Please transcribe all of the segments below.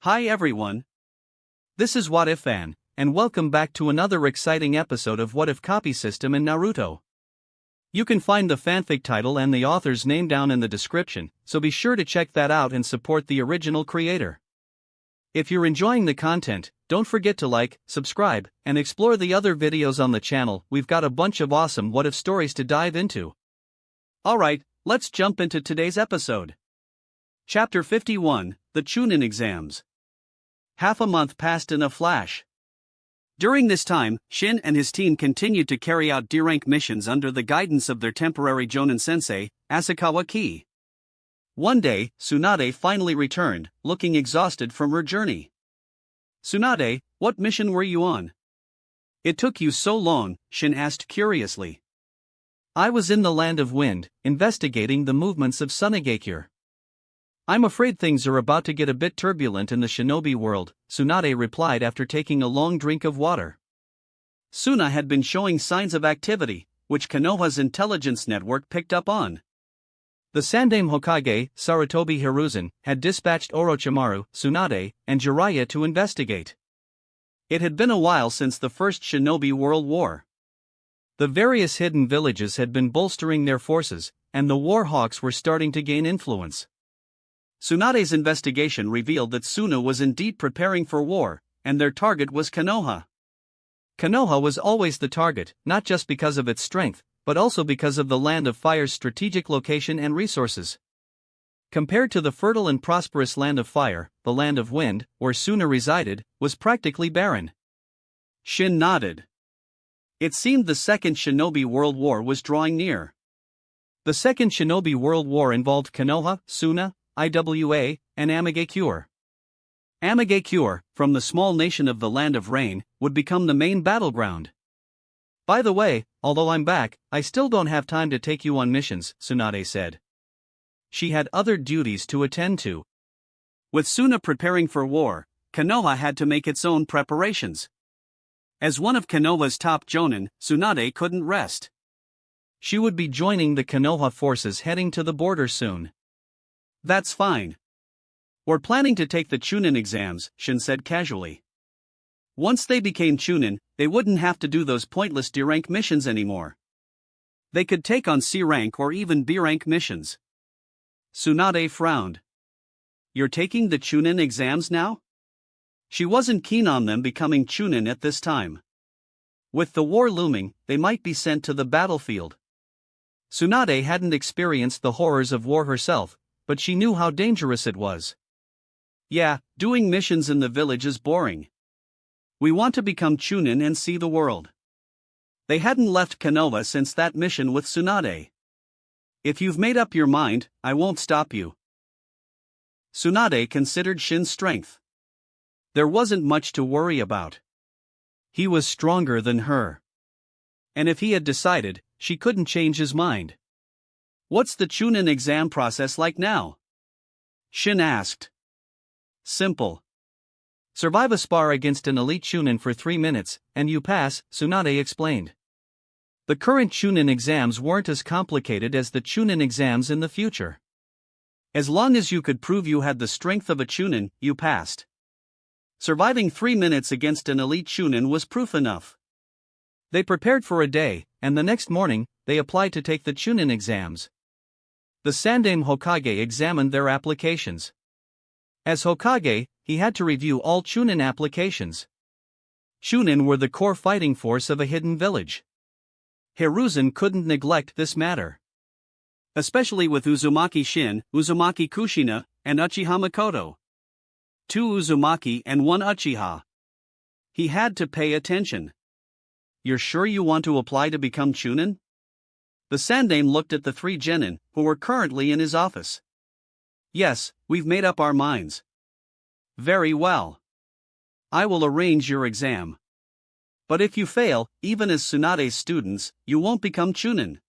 Hi everyone. This is What If Fan, and welcome back to another exciting episode of What If Copy System in Naruto. You can find the fanfic title and the author's name down in the description, so be sure to check that out and support the original creator. If you're enjoying the content, don't forget to like, subscribe, and explore the other videos on the channel. We've got a bunch of awesome what if stories to dive into. Alright, let's jump into today's episode. Chapter 51, The Chunin Exams. Half a month passed in a flash. During this time, Shin and his team continued to carry out D-rank missions under the guidance of their temporary Jonin sensei, Asakawa Ki. One day, Tsunade finally returned, looking exhausted from her journey. "Tsunade, what mission were you on? It took you so long," Shin asked curiously. "I was in the Land of Wind, investigating the movements of Tsunagakure. I'm afraid things are about to get a bit turbulent in the shinobi world," Tsunade replied after taking a long drink of water. Suna had been showing signs of activity, which Konoha's intelligence network picked up on. The Sandaime Hokage, Sarutobi Hiruzen, had dispatched Orochimaru, Tsunade, and Jiraiya to investigate. It had been a while since the First Shinobi World War. The various hidden villages had been bolstering their forces, and the war hawks were starting to gain influence. Tsunade's investigation revealed that Suna was indeed preparing for war, and their target was Konoha. Konoha was always the target, not just because of its strength, but also because of the Land of Fire's strategic location and resources. Compared to the fertile and prosperous Land of Fire, the Land of Wind, where Suna resided, was practically barren. Shin nodded. It seemed the Second Shinobi World War was drawing near. The Second Shinobi World War involved Konoha, Suna, Iwa, and Amagakure. Amagakure, from the small nation of the Land of Rain, would become the main battleground. "By the way, although I'm back, I still don't have time to take you on missions," Tsunade said. She had other duties to attend to. With Suna preparing for war, Konoha had to make its own preparations. As one of Konoha's top jonin, Tsunade couldn't rest. She would be joining the Konoha forces heading to the border soon. "That's fine. We're planning to take the Chunin exams," Shin said casually. Once they became Chunin, they wouldn't have to do those pointless D-rank missions anymore. They could take on C-rank or even B-rank missions. Tsunade frowned. "You're taking the Chunin exams now?" She wasn't keen on them becoming Chunin at this time. With the war looming, they might be sent to the battlefield. Tsunade hadn't experienced the horrors of war herself, but she knew how dangerous it was. "Yeah, doing missions in the village is boring. We want to become Chunin and see the world." They hadn't left Konoha since that mission with Tsunade. "If you've made up your mind, I won't stop you." Tsunade considered Shin's strength. There wasn't much to worry about. He was stronger than her. And if he had decided, she couldn't change his mind. "What's the Chunin exam process like now?" Shin asked. "Simple. Survive a spar against an elite Chunin for 3 minutes, and you pass," Tsunade explained. The current Chunin exams weren't as complicated as the Chunin exams in the future. As long as you could prove you had the strength of a Chunin, you passed. Surviving 3 minutes against an elite Chunin was proof enough. They prepared for a day, and the next morning, they applied to take the Chunin exams. The Sandaime Hokage examined their applications. As Hokage, he had to review all Chunin applications. Chunin were the core fighting force of a hidden village. Hiruzen couldn't neglect this matter. Especially with Uzumaki Shin, Uzumaki Kushina, and Uchiha Makoto. 2 Uzumaki and 1 Uchiha. He had to pay attention. "You're sure you want to apply to become Chunin?" The Sandaime looked at the 3 genin, who were currently in his office. "Yes, we've made up our minds." "Very well. I will arrange your exam. But if you fail, even as Tsunade's students, you won't become Chunin."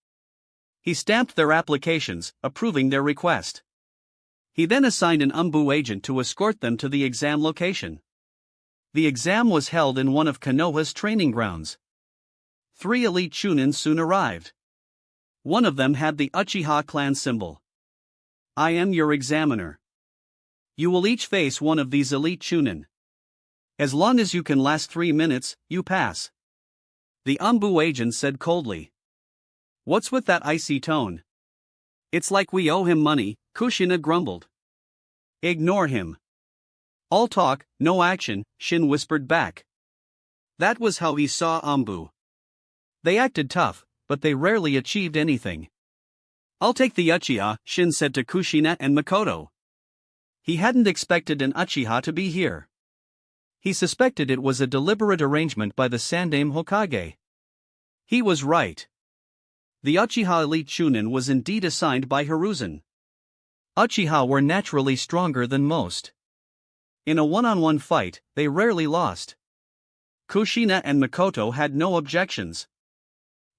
He stamped their applications, approving their request. He then assigned an Umbu agent to escort them to the exam location. The exam was held in one of Konoha's training grounds. 3 elite Chunin soon arrived. One of them had the Uchiha clan symbol. "I am your examiner. You will each face one of these elite Chunin. As long as you can last 3 minutes, you pass. The Anbu agent said coldly. What's with that icy tone? It's like we owe him money, Kushina grumbled. Ignore him. All talk, no action, Shin whispered back. That was how he saw Anbu. They acted tough, but they rarely achieved anything. I'll take the Uchiha, Shin said to Kushina and Makoto. He hadn't expected an Uchiha to be here. He suspected it was a deliberate arrangement by the Sandaime Hokage. He was right. The Uchiha elite Chunin was indeed assigned by Hiruzen. Uchiha were naturally stronger than most. In a one-on-one fight, they rarely lost. Kushina and Makoto had no objections.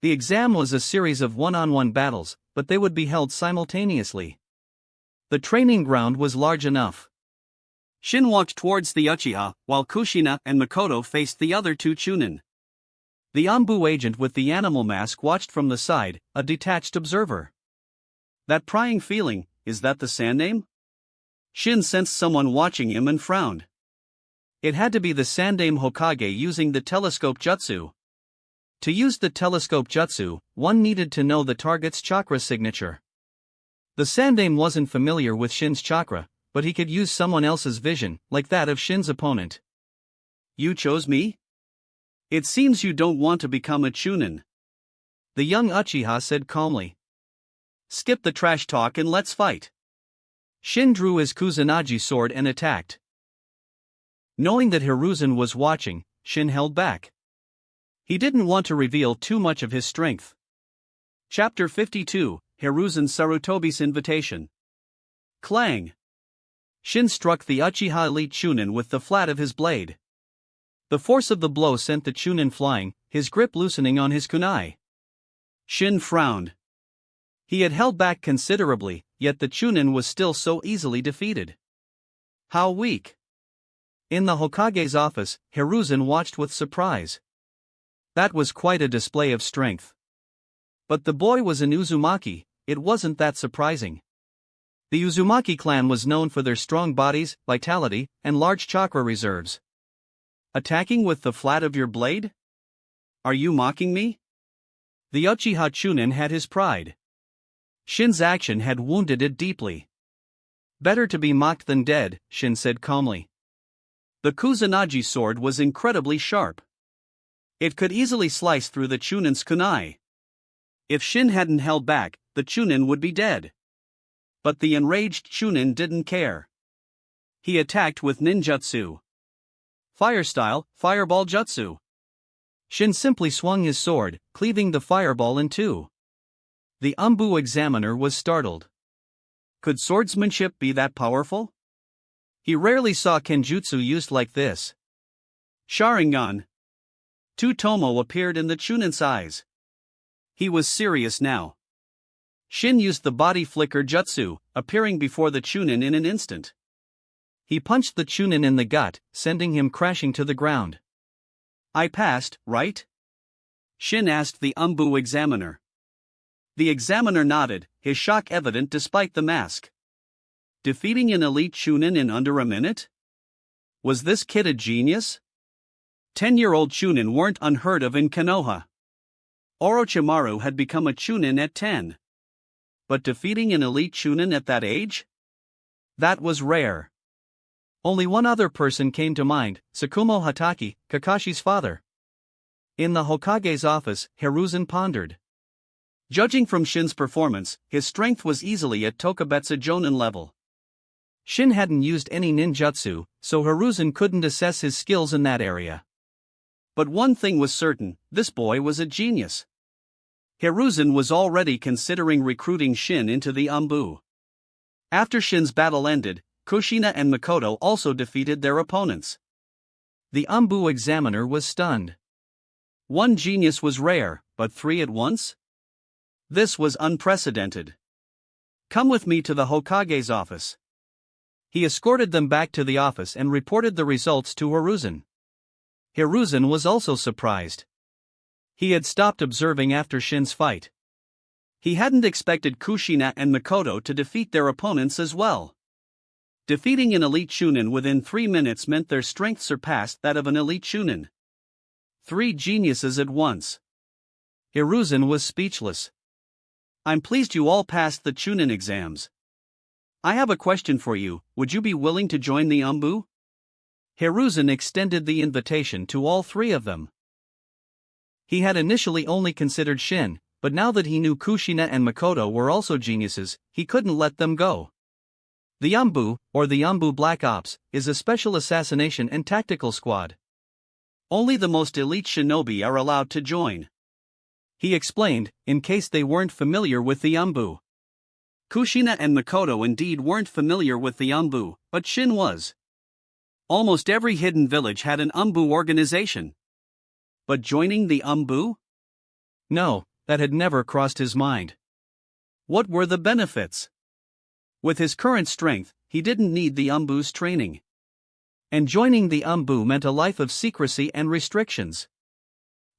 The exam was a series of one-on-one battles, but they would be held simultaneously. The training ground was large enough. Shin walked towards the Uchiha, while Kushina and Makoto faced the other two Chunin. The Anbu agent with the animal mask watched from the side, a detached observer. That prying feeling, is that the Sandaime? Shin sensed someone watching him and frowned. It had to be the Sandaime Hokage using the telescope jutsu. To use the telescope jutsu, one needed to know the target's chakra signature. The Sandaime wasn't familiar with Shin's chakra, but he could use someone else's vision, like that of Shin's opponent. You chose me? It seems you don't want to become a Chunin. The young Uchiha said calmly. Skip the trash talk and let's fight. Shin drew his Kusanagi sword and attacked. Knowing that Hiruzen was watching, Shin held back. He didn't want to reveal too much of his strength. Chapter 52, Hiruzen Sarutobi's Invitation. Clang! Shin struck the Uchiha elite Chunin with the flat of his blade. The force of the blow sent the Chunin flying, his grip loosening on his kunai. Shin frowned. He had held back considerably, yet the Chunin was still so easily defeated. How weak! In the Hokage's office, Hiruzen watched with surprise. That was quite a display of strength. But the boy was an Uzumaki, it wasn't that surprising. The Uzumaki clan was known for their strong bodies, vitality, and large chakra reserves. Attacking with the flat of your blade? Are you mocking me? The Uchiha Chunin had his pride. Shin's action had wounded it deeply. Better to be mocked than dead, Shin said calmly. The Kusanagi sword was incredibly sharp. It could easily slice through the Chunin's kunai. If Shin hadn't held back, the Chunin would be dead. But the enraged Chunin didn't care. He attacked with ninjutsu. Fire style, fireball jutsu. Shin simply swung his sword, cleaving the fireball in two. The Anbu examiner was startled. Could swordsmanship be that powerful? He rarely saw kenjutsu used like this. Sharingan. Two tomo appeared in the Chunin's eyes. He was serious now. Shin used the body flicker jutsu, appearing before the Chunin in an instant. He punched the Chunin in the gut, sending him crashing to the ground. I passed, right? Shin asked the Anbu examiner. The examiner nodded, his shock evident despite the mask. Defeating an elite Chunin in under a minute? Was this kid a genius? 10-year-old Chunin weren't unheard of in Konoha. Orochimaru had become a Chunin at 10. But defeating an elite Chunin at that age? That was rare. Only one other person came to mind, Tsukumo Hatake, Kakashi's father. In the Hokage's office, Hiruzen pondered. Judging from Shin's performance, his strength was easily at Tokubetsu Jonin level. Shin hadn't used any ninjutsu, so Hiruzen couldn't assess his skills in that area. But one thing was certain, this boy was a genius. Hiruzen was already considering recruiting Shin into the Anbu. After Shin's battle ended, Kushina and Makoto also defeated their opponents. The Anbu examiner was stunned. One genius was rare, but three at once? This was unprecedented. Come with me to the Hokage's office. He escorted them back to the office and reported the results to Hiruzen. Hiruzen was also surprised. He had stopped observing after Shin's fight. He hadn't expected Kushina and Makoto to defeat their opponents as well. Defeating an elite Chunin within 3 minutes meant their strength surpassed that of an elite Chunin. 3 geniuses at once. Hiruzen was speechless. I'm pleased you all passed the Chunin exams. I have a question for you, would you be willing to join the Anbu? Hiruzen extended the invitation to all 3 of them. He had initially only considered Shin, but now that he knew Kushina and Makoto were also geniuses, he couldn't let them go. The Anbu, or the Anbu Black Ops, is a special assassination and tactical squad. Only the most elite shinobi are allowed to join. He explained, in case they weren't familiar with the Anbu. Kushina and Makoto indeed weren't familiar with the Anbu, but Shin was. Almost every hidden village had an Anbu organization. But joining the Anbu? No, that had never crossed his mind. What were the benefits? With his current strength, he didn't need the Anbu's training. And joining the Anbu meant a life of secrecy and restrictions.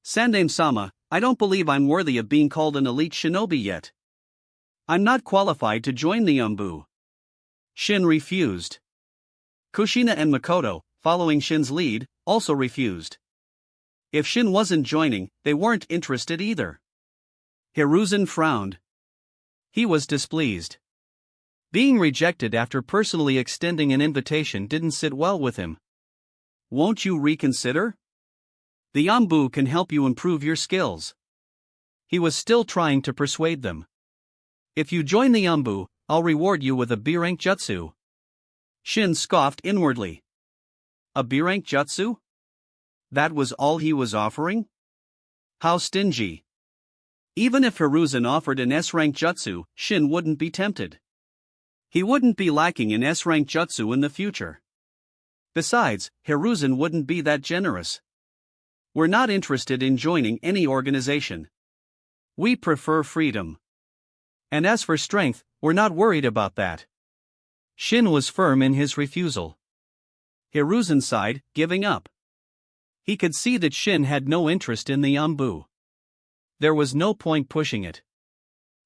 Sandaime-sama, I don't believe I'm worthy of being called an elite shinobi yet. I'm not qualified to join the Anbu. Shin refused. Kushina and Makoto, following Shin's lead, also refused. If Shin wasn't joining, they weren't interested either. Hiruzen frowned. He was displeased. Being rejected after personally extending an invitation didn't sit well with him. Won't you reconsider? The Anbu can help you improve your skills. He was still trying to persuade them. If you join the Anbu, I'll reward you with a B-rank jutsu. Shin scoffed inwardly. A B-rank jutsu? That was all he was offering? How stingy. Even if Hiruzen offered an S-rank jutsu, Shin wouldn't be tempted. He wouldn't be lacking in S-rank jutsu in the future. Besides, Hiruzen wouldn't be that generous. We're not interested in joining any organization. We prefer freedom. And as for strength, we're not worried about that. Shin was firm in his refusal. Hiruzen sighed, giving up. He could see that Shin had no interest in the Anbu. There was no point pushing it.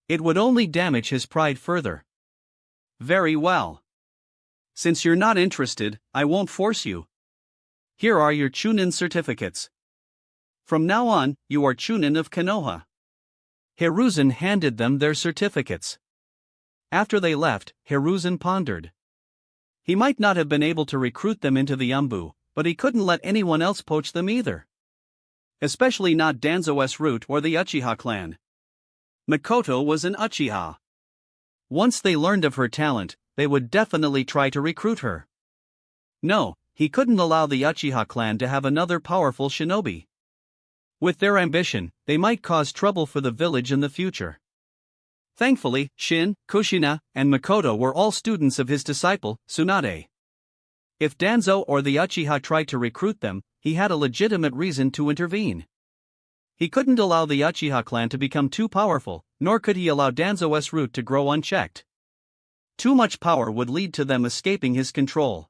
It would only damage his pride further. Very well. Since you're not interested, I won't force you. Here are your Chunin certificates. From now on, you are Chunin of Konoha. Hiruzen handed them their certificates. After they left, Hiruzen pondered. He might not have been able to recruit them into the Anbu, but he couldn't let anyone else poach them either. Especially not Danzo's root or the Uchiha clan. Makoto was an Uchiha. Once they learned of her talent, they would definitely try to recruit her. No, he couldn't allow the Uchiha clan to have another powerful shinobi. With their ambition, they might cause trouble for the village in the future. Thankfully, Shin, Kushina, and Makoto were all students of his disciple, Tsunade. If Danzo or the Uchiha tried to recruit them, he had a legitimate reason to intervene. He couldn't allow the Uchiha clan to become too powerful, nor could he allow Danzo's root to grow unchecked. Too much power would lead to them escaping his control.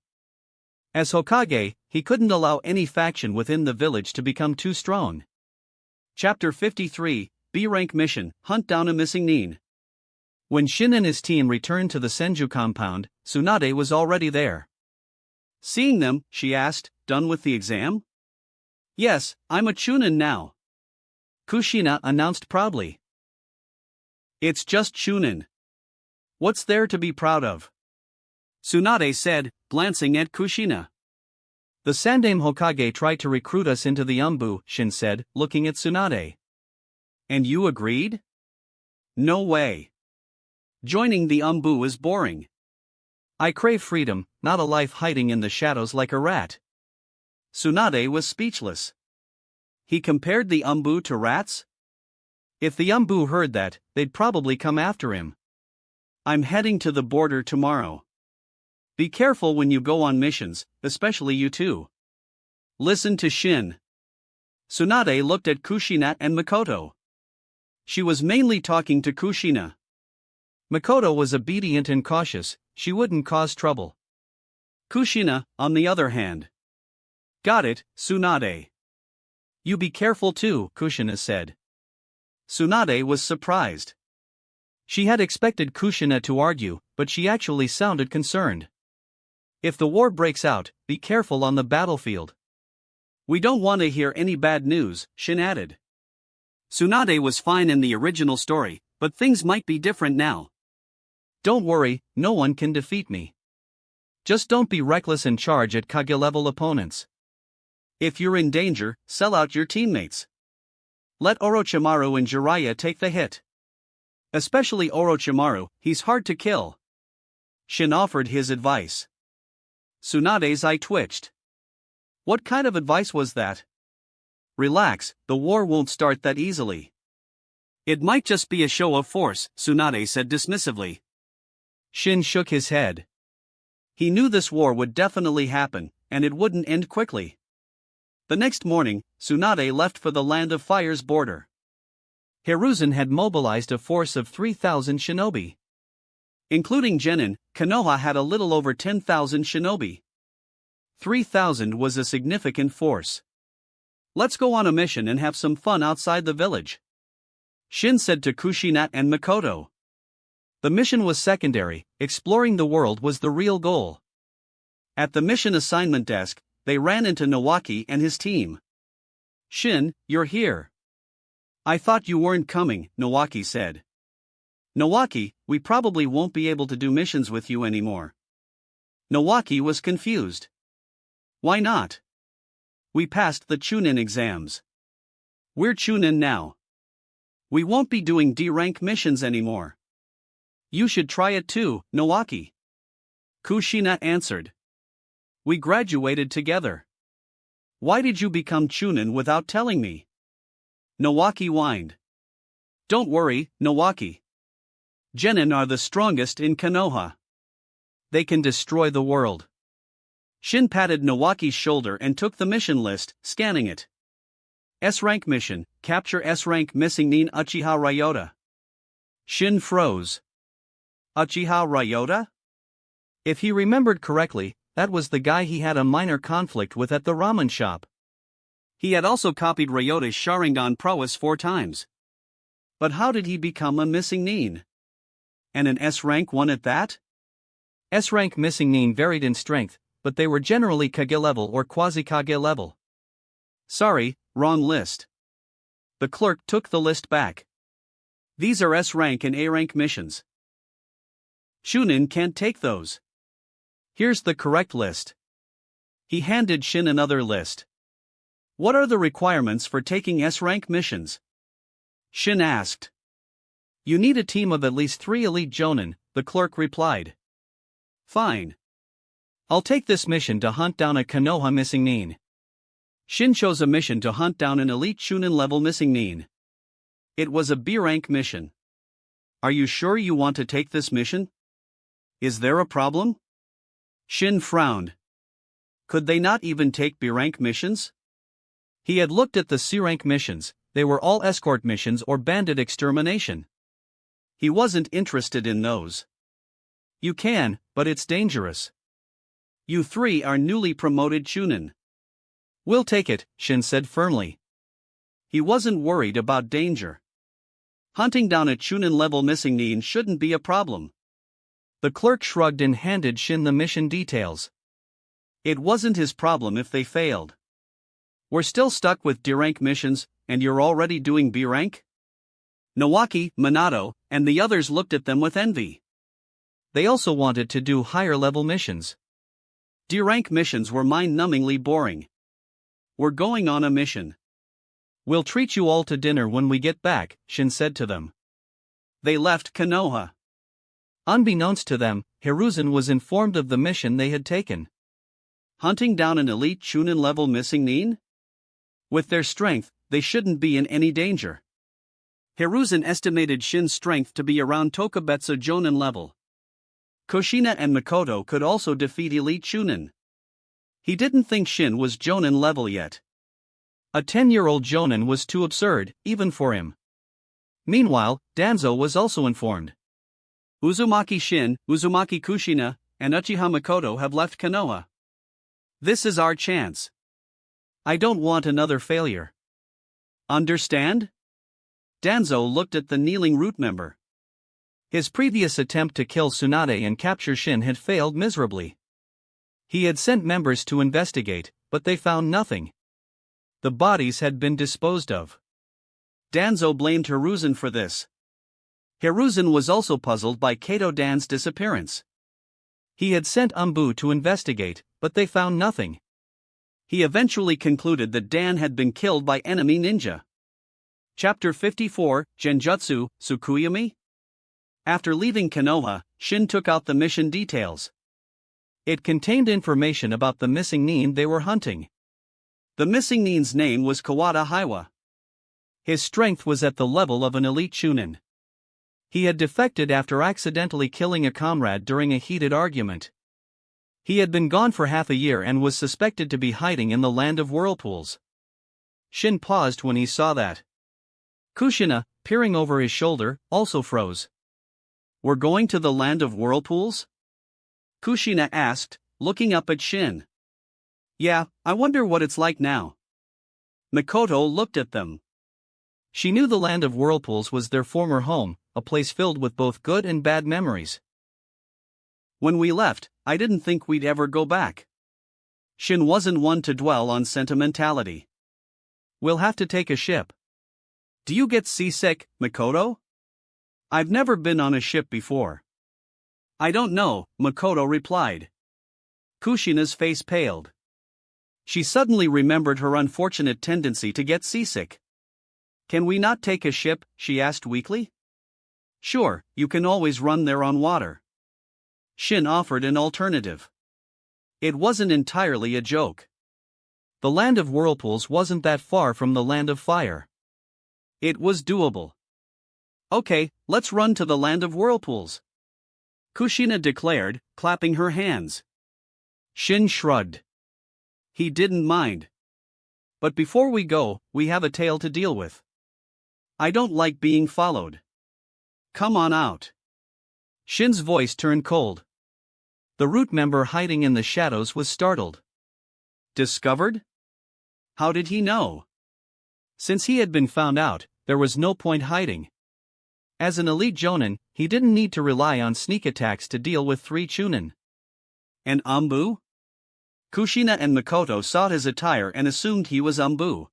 As Hokage, he couldn't allow any faction within the village to become too strong. Chapter 53, B-Rank Mission, Hunt Down a Missing Nin. When Shin and his team returned to the Senju compound, Tsunade was already there. Seeing them, she asked, "Done with the exam?" "Yes, I'm a Chunin now," Kushina announced proudly. "It's just Chunin. What's there to be proud of?" Tsunade said, glancing at Kushina. "The Sandaime Hokage tried to recruit us into the Anbu," Shin said, looking at Tsunade. "And you agreed?" "No way. Joining the Anbu is boring. I crave freedom, not a life hiding in the shadows like a rat." Tsunade was speechless. He compared the Anbu to rats? If the Anbu heard that, they'd probably come after him. "I'm heading to the border tomorrow. Be careful when you go on missions, especially you two. Listen to Shin." Tsunade looked at Kushina and Makoto. She was mainly talking to Kushina. Makoto was obedient and cautious, she wouldn't cause trouble. Kushina, on the other hand. "Got it, Tsunade. You be careful too," Kushina said. Tsunade was surprised. She had expected Kushina to argue, but she actually sounded concerned. If the war breaks out, be careful on the battlefield. We don't want to hear any bad news, Shin added. Tsunade was fine in the original story, but things might be different now. Don't worry, no one can defeat me. Just don't be reckless and charge at Kage-level opponents. If you're in danger, sell out your teammates. Let Orochimaru and Jiraiya take the hit. Especially Orochimaru, he's hard to kill. Shin offered his advice. Tsunade's eye twitched. What kind of advice was that? Relax, the war won't start that easily. It might just be a show of force, Tsunade said dismissively. Shin shook his head. He knew this war would definitely happen, and it wouldn't end quickly. The next morning, Tsunade left for the Land of Fire's border. Hiruzen had mobilized a force of 3,000 shinobi. Including Genin, Konoha had a little over 10,000 shinobi. 3,000 was a significant force. Let's go on a mission and have some fun outside the village, Shin said to Kushina and Makoto. The mission was secondary, exploring the world was the real goal. At the mission assignment desk, they ran into Nawaki and his team. Shin, you're here. I thought you weren't coming, Nawaki said. Nawaki, we probably won't be able to do missions with you anymore. Nawaki was confused. Why not? We passed the Chunin exams. We're Chunin now. We won't be doing D-rank missions anymore. You should try it too, Nawaki. Kushina answered. We graduated together. Why did you become Chunin without telling me? Nawaki whined. Don't worry, Nawaki. Genin are the strongest in Konoha. They can destroy the world. Shin patted Nawaki's shoulder and took the mission list, scanning it. S-rank mission, capture S-rank missing Nin Uchiha Ryota. Shin froze. Uchiha Ryota? If he remembered correctly, that was the guy he had a minor conflict with at the ramen shop. He had also copied Ryota's Sharingan prowess 4 times. But how did he become a missing Nin? And an S-rank one at that? S-rank missing Nin varied in strength, but they were generally Kage level or quasi-Kage level. Sorry, wrong list. The clerk took the list back. These are S-rank and A-rank missions. Chunin can't take those. Here's the correct list. He handed Shin another list. What are the requirements for taking S-rank missions? Shin asked. You need a team of at least 3 elite Jonin, the clerk replied. Fine. I'll take this mission to hunt down a Konoha missing Nin. Shin chose a mission to hunt down an elite Chunin level missing Nin. It was a B-rank mission. Are you sure you want to take this mission? Is there a problem? Shin frowned. Could they not even take B-rank missions? He had looked at the C-rank missions, they were all escort missions or bandit extermination. He wasn't interested in those. You can, but it's dangerous. You 3 are newly promoted Chunin. We'll take it, Shin said firmly. He wasn't worried about danger. Hunting down a Chunin-level missing Nin shouldn't be a problem. The clerk shrugged and handed Shin the mission details. It wasn't his problem if they failed. We're still stuck with D-rank missions, and you're already doing B-rank? Nawaki, Minato, and the others looked at them with envy. They also wanted to do higher-level missions. D-rank missions were mind-numbingly boring. We're going on a mission. We'll treat you all to dinner when we get back, Shin said to them. They left Konoha. Unbeknownst to them, Hiruzen was informed of the mission they had taken. Hunting down an elite Chunin-level missing Nin? With their strength, they shouldn't be in any danger. Hiruzen estimated Shin's strength to be around Tokubetsu Jonin level. Kushina and Makoto could also defeat elite Chunin. He didn't think Shin was Jonin level yet. A 10-year-old Jonin was too absurd, even for him. Meanwhile, Danzo was also informed. Uzumaki Shin, Uzumaki Kushina, and Uchiha Makoto have left Konoha. This is our chance. I don't want another failure. Understand? Danzo looked at the kneeling root member. His previous attempt to kill Tsunade and capture Shin had failed miserably. He had sent members to investigate, but they found nothing. The bodies had been disposed of. Danzo blamed Hiruzen for this. Hiruzen was also puzzled by Kato Dan's disappearance. He had sent Umbu to investigate, but they found nothing. He eventually concluded that Dan had been killed by enemy ninja. Chapter 54, Genjutsu, Tsukuyomi? After leaving Konoha, Shin took out the mission details. It contained information about the missing nin they were hunting. The missing nin's name was Kawada Hiwa. His strength was at the level of an elite chunin. He had defected after accidentally killing a comrade during a heated argument. He had been gone for half a year and was suspected to be hiding in the land of whirlpools. Shin paused when he saw that. Kushina, peering over his shoulder, also froze. "We're going to the land of whirlpools?" Kushina asked, looking up at Shin. "Yeah, I wonder what it's like now." Mikoto looked at them. She knew the land of whirlpools was their former home, a place filled with both good and bad memories. "When we left, I didn't think we'd ever go back." Shin wasn't one to dwell on sentimentality. "We'll have to take a ship." "Do you get seasick, Mikoto?" "I've never been on a ship before." "I don't know," Mikoto replied. Kushina's face paled. She suddenly remembered her unfortunate tendency to get seasick. "Can we not take a ship?" she asked weakly. "Sure, you can always run there on water." Shin offered an alternative. It wasn't entirely a joke. The land of whirlpools wasn't that far from the land of fire. It was doable. "Okay, let's run to the land of whirlpools," Kushina declared, clapping her hands. Shin shrugged. He didn't mind. "But before we go, we have a tale to deal with. I don't like being followed. Come on out." Shin's voice turned cold. The root member hiding in the shadows was startled. Discovered? How did he know? Since he had been found out, there was no point hiding. As an elite jonin, he didn't need to rely on sneak attacks to deal with 3 chunin. And Umbu? Kushina and Mikoto saw his attire and assumed he was Umbu.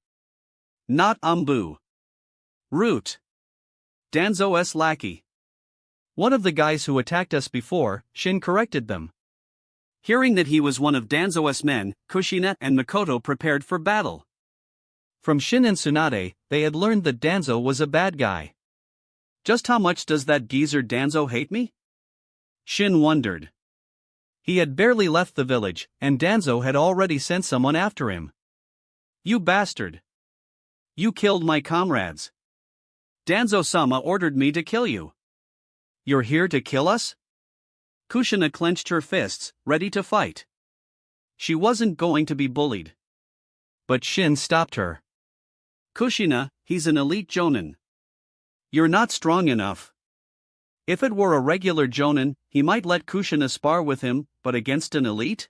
Not Umbu. Root. Danzo's lackey. "One of the guys who attacked us before," Shin corrected them. Hearing that he was one of Danzo's men, Kushina and Mikoto prepared for battle. From Shin and Tsunade, they had learned that Danzo was a bad guy. Just how much does that geezer Danzo hate me? Shin wondered. He had barely left the village, and Danzo had already sent someone after him. "You bastard! You killed my comrades. Danzo-sama ordered me to kill you. You're here to kill us?" Kushina clenched her fists, ready to fight. She wasn't going to be bullied. But Shin stopped her. "Kushina, he's an elite jonin. You're not strong enough." If it were a regular jonin, he might let Kushina spar with him, but against an elite?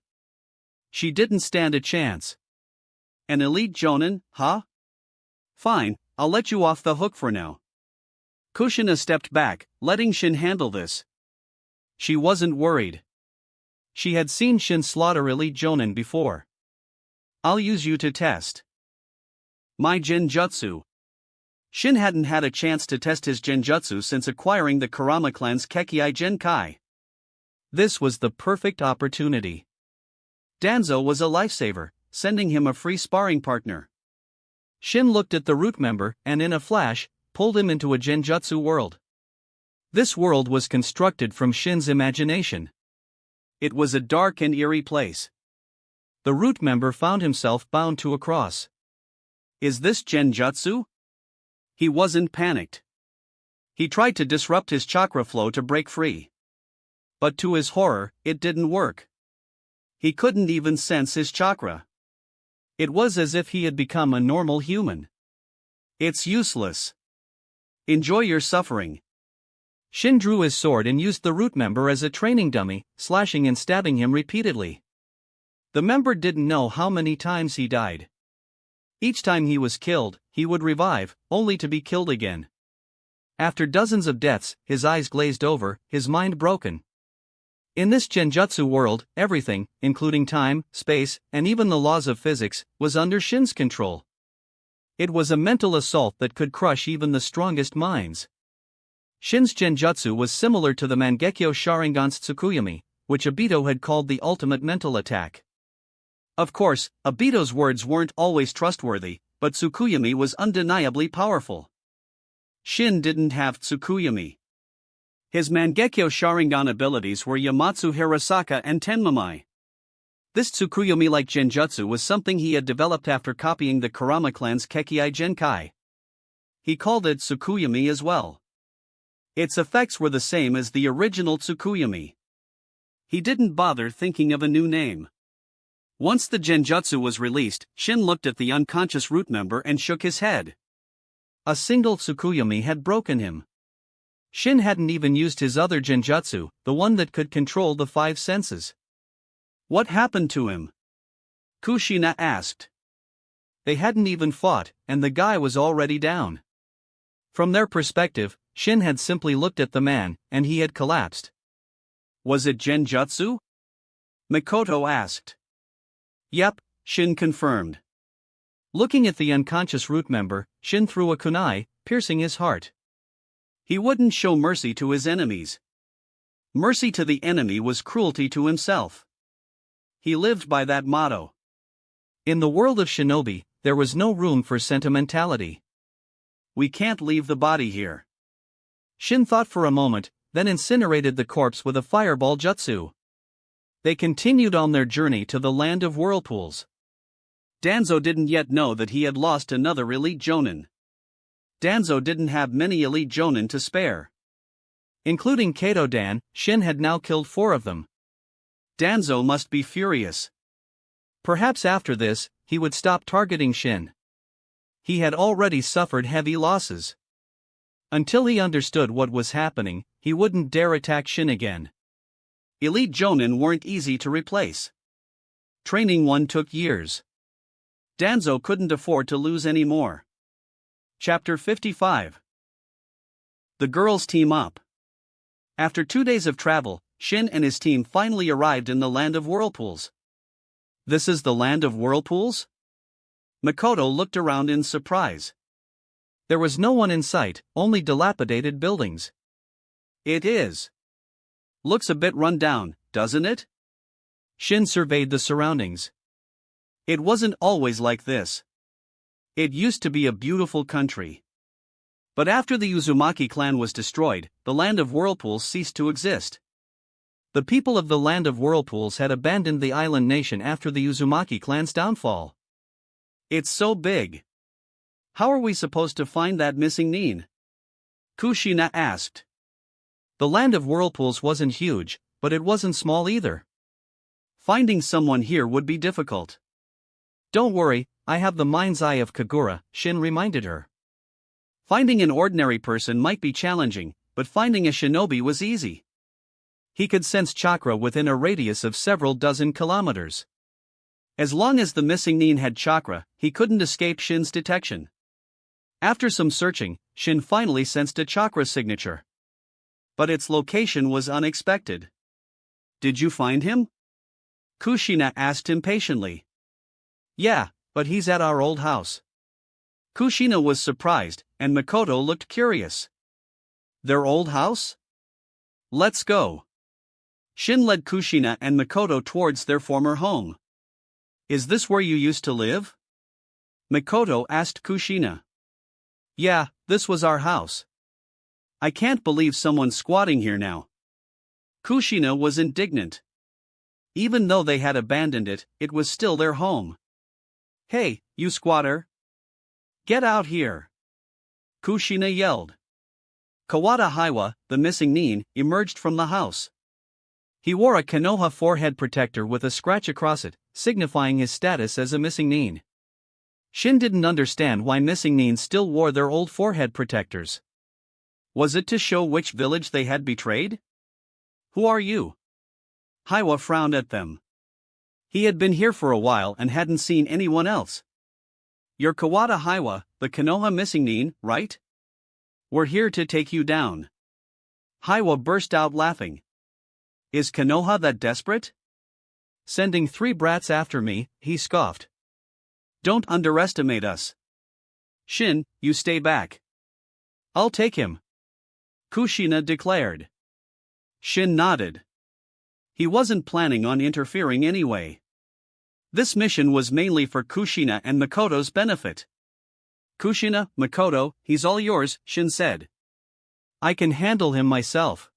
She didn't stand a chance. "An elite jonin, huh? Fine, I'll let you off the hook for now." Kushina stepped back, letting Shin handle this. She wasn't worried. She had seen Shin slaughter elite jonin before. "I'll use you to test my genjutsu." Shin hadn't had a chance to test his genjutsu since acquiring the Kurama clan's Kekkei Genkai. This was the perfect opportunity. Danzo was a lifesaver, sending him a free sparring partner. Shin looked at the root member and in a flash, pulled him into a genjutsu world. This world was constructed from Shin's imagination. It was a dark and eerie place. The root member found himself bound to a cross. Is this genjutsu? He wasn't panicked. He tried to disrupt his chakra flow to break free. But to his horror, it didn't work. He couldn't even sense his chakra. It was as if he had become a normal human. It's useless. Enjoy your suffering. Shin drew his sword and used the root member as a training dummy, slashing and stabbing him repeatedly. The member didn't know how many times he died. Each time he was killed, he would revive, only to be killed again. After dozens of deaths, his eyes glazed over, his mind broken. In this genjutsu world, everything, including time, space, and even the laws of physics, was under Shin's control. It was a mental assault that could crush even the strongest minds. Shin's genjutsu was similar to the Mangekyo Sharingan's Tsukuyomi, which Obito had called the ultimate mental attack. Of course, Obito's words weren't always trustworthy, but Tsukuyomi was undeniably powerful. Shin didn't have Tsukuyomi. His Mangekyo Sharingan abilities were Yamatsu Hirasaka and Tenmamai. This Tsukuyomi-like genjutsu was something he had developed after copying the Kurama clan's Kekkei Genkai. He called it Tsukuyomi as well. Its effects were the same as the original Tsukuyomi. He didn't bother thinking of a new name. Once the genjutsu was released, Shin looked at the unconscious root member and shook his head. A single Tsukuyomi had broken him. Shin hadn't even used his other genjutsu, the one that could control the five senses. What happened to him? Kushina asked. They hadn't even fought, and the guy was already down. From their perspective, Shin had simply looked at the man, and he had collapsed. Was it genjutsu? Mikoto asked. Yep, Shin confirmed. Looking at the unconscious root member, Shin threw a kunai, piercing his heart. He wouldn't show mercy to his enemies. Mercy to the enemy was cruelty to himself. He lived by that motto. In the world of shinobi, there was no room for sentimentality. We can't leave the body here. Shin thought for a moment, then incinerated the corpse with a fireball jutsu. They continued on their journey to the land of whirlpools. Danzo didn't yet know that he had lost another elite jonin. Danzo didn't have many elite jonin to spare. Including Kato-dan, Shin had now killed 4 of them. Danzo must be furious. Perhaps after this, he would stop targeting Shin. He had already suffered heavy losses. Until he understood what was happening, he wouldn't dare attack Shin again. Elite jonin weren't easy to replace. Training one took years. Danzo couldn't afford to lose any more. Chapter 55. The girls team up. After 2 days of travel, Shin and his team finally arrived in the land of whirlpools. This is the land of whirlpools? Mikoto looked around in surprise. There was no one in sight, only dilapidated buildings. It is. Looks a bit run down, doesn't it? Shin surveyed the surroundings. It wasn't always like this. It used to be a beautiful country. But after the Uzumaki clan was destroyed, the land of whirlpools ceased to exist. The people of the land of whirlpools had abandoned the island nation after the Uzumaki clan's downfall. It's so big. How are we supposed to find that missing nin? Kushina asked. The land of whirlpools wasn't huge, but it wasn't small either. Finding someone here would be difficult. Don't worry, I have the mind's eye of Kagura, Shin reminded her. Finding an ordinary person might be challenging, but finding a shinobi was easy. He could sense chakra within a radius of several dozen kilometers. As long as the missing nin had chakra, he couldn't escape Shin's detection. After some searching, Shin finally sensed a chakra signature. But its location was unexpected. Did you find him? Kushina asked impatiently. Yeah, but he's at our old house. Kushina was surprised, and Mikoto looked curious. Their old house? Let's go. Shin led Kushina and Mikoto towards their former home. Is this where you used to live? Mikoto asked Kushina. Yeah, this was our house. I can't believe someone's squatting here now. Kushina was indignant. Even though they had abandoned it, it was still their home. Hey, you squatter! Get out here! Kushina yelled. Kawada Haiwa, the missing nin, emerged from the house. He wore a Konoha forehead protector with a scratch across it, signifying his status as a missing nin. Shin didn't understand why missing nins still wore their old forehead protectors. Was it to show which village they had betrayed? Who are you? Haiwa frowned at them. He had been here for a while and hadn't seen anyone else. You're Kawada Haiwa, the Konoha missing nin, right? We're here to take you down. Haiwa burst out laughing. Is Konoha that desperate? Sending 3 brats after me, he scoffed. Don't underestimate us. Shin, you stay back. I'll take him, Kushina declared. Shin nodded. He wasn't planning on interfering anyway. This mission was mainly for Kushina and Makoto's benefit. Kushina, Makoto, he's all yours, Shin said. I can handle him myself.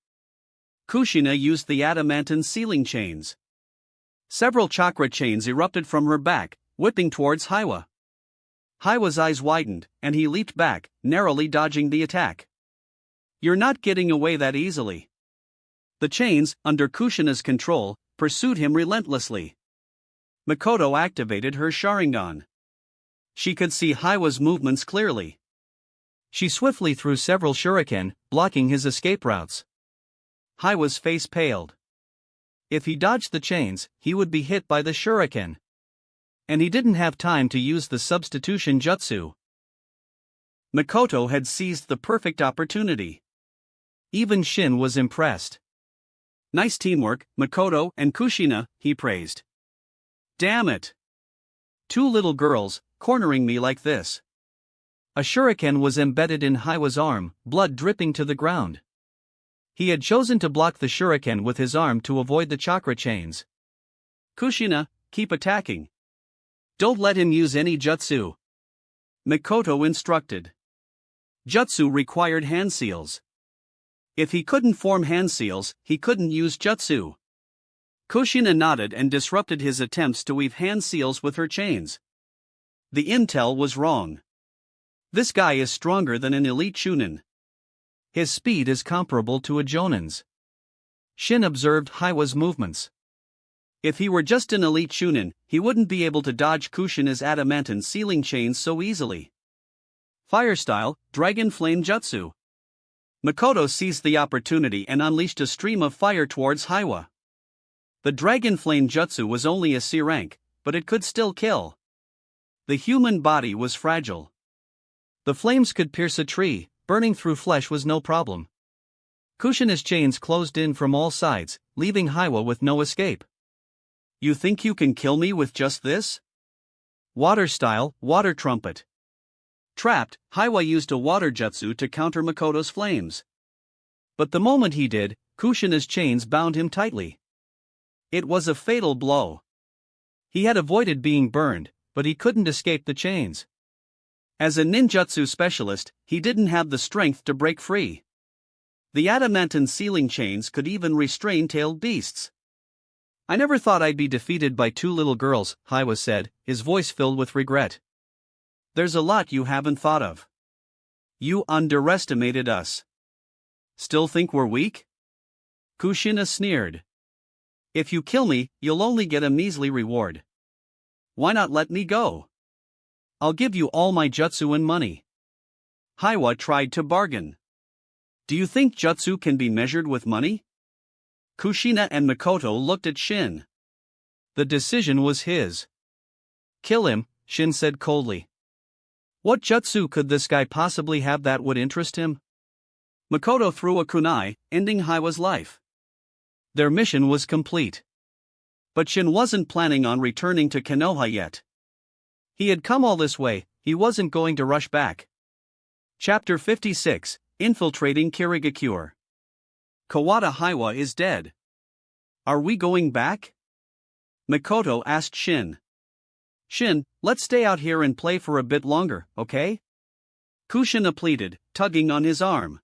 Kushina used the adamantine sealing chains. Several chakra chains erupted from her back, whipping towards Haiwa. Haiwa's eyes widened, and he leaped back, narrowly dodging the attack. You're not getting away that easily. The chains, under Kushina's control, pursued him relentlessly. Makoto activated her Sharingan. She could see Haiwa's movements clearly. She swiftly threw several shuriken, blocking his escape routes. Haiwa's face paled. If he dodged the chains, he would be hit by the shuriken. And he didn't have time to use the substitution jutsu. Makoto had seized the perfect opportunity. Even Shin was impressed. Nice teamwork, Makoto and Kushina, he praised. Damn it! 2 little girls, cornering me like this. A shuriken was embedded in Haiwa's arm, blood dripping to the ground. He had chosen to block the shuriken with his arm to avoid the chakra chains. Kushina, keep attacking. Don't let him use any jutsu. Makoto instructed. Jutsu required hand seals. If he couldn't form hand seals, he couldn't use jutsu. Kushina nodded and disrupted his attempts to weave hand seals with her chains. The intel was wrong. This guy is stronger than an elite Chunin. His speed is comparable to a Jonin's. Shin observed Haiwa's movements. If he were just an elite Chunin, he wouldn't be able to dodge Kushina's adamantine sealing chains so easily. Fire style, Dragon Flame Jutsu. Makoto seized the opportunity and unleashed a stream of fire towards Haiwa. The Dragon Flame Jutsu was only a C rank, but it could still kill. The human body was fragile. The flames could pierce a tree, burning through flesh was no problem. Kushina's chains closed in from all sides, leaving Haiwa with no escape. You think you can kill me with just this? Water style, water trumpet. Trapped, Haiwa used a water jutsu to counter Makoto's flames. But the moment he did, Kushina's chains bound him tightly. It was a fatal blow. He had avoided being burned, but he couldn't escape the chains. As a ninjutsu specialist, he didn't have the strength to break free. The adamantine sealing chains could even restrain tailed beasts. I never thought I'd be defeated by 2 little girls, Haiwa said, his voice filled with regret. There's a lot you haven't thought of. You underestimated us. Still think we're weak? Kushina sneered. If you kill me, you'll only get a measly reward. Why not let me go? I'll give you all my jutsu and money. Haiwa tried to bargain. Do you think jutsu can be measured with money? Kushina and Makoto looked at Shin. The decision was his. Kill him, Shin said coldly. What jutsu could this guy possibly have that would interest him? Makoto threw a kunai, ending Haiwa's life. Their mission was complete. But Shin wasn't planning on returning to Konoha yet. He had come all this way, he wasn't going to rush back. Chapter 56, Infiltrating Kirigakure. Kawada Haiwa is dead. Are we going back? Makoto asked Shin. Shin, let's stay out here and play for a bit longer, okay? Kushina pleaded, tugging on his arm.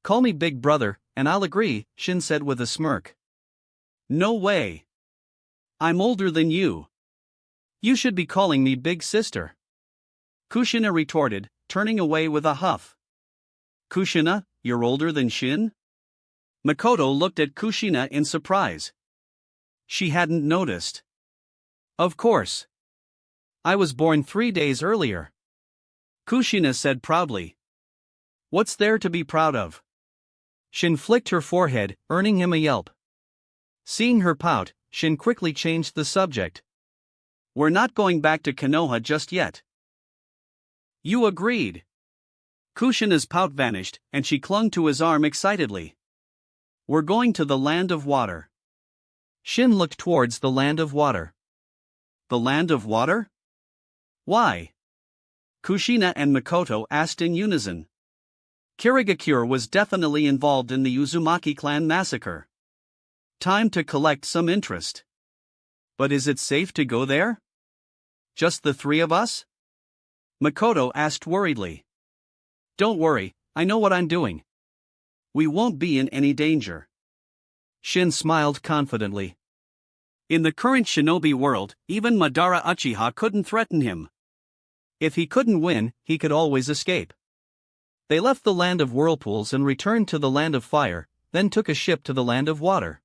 Call me big brother, and I'll agree, Shin said with a smirk. No way. I'm older than you. You should be calling me big sister. Kushina retorted, turning away with a huff. Kushina, you're older than Shin? Makoto looked at Kushina in surprise. She hadn't noticed. Of course. I was born 3 days earlier. Kushina said proudly. What's there to be proud of? Shin flicked her forehead, earning him a yelp. Seeing her pout, Shin quickly changed the subject. We're not going back to Konoha just yet. You agreed. Kushina's pout vanished, and she clung to his arm excitedly. We're going to the land of water. Shin looked towards the land of water. The land of water? Why? Kushina and Makoto asked in unison. Kirigakure was definitely involved in the Uzumaki clan massacre. Time to collect some interest. But is it safe to go there? Just the three of us? Makoto asked worriedly. Don't worry, I know what I'm doing. We won't be in any danger. Shin smiled confidently. In the current shinobi world, even Madara Uchiha couldn't threaten him. If he couldn't win, he could always escape. They left the land of whirlpools and returned to the land of fire, then took a ship to the land of water.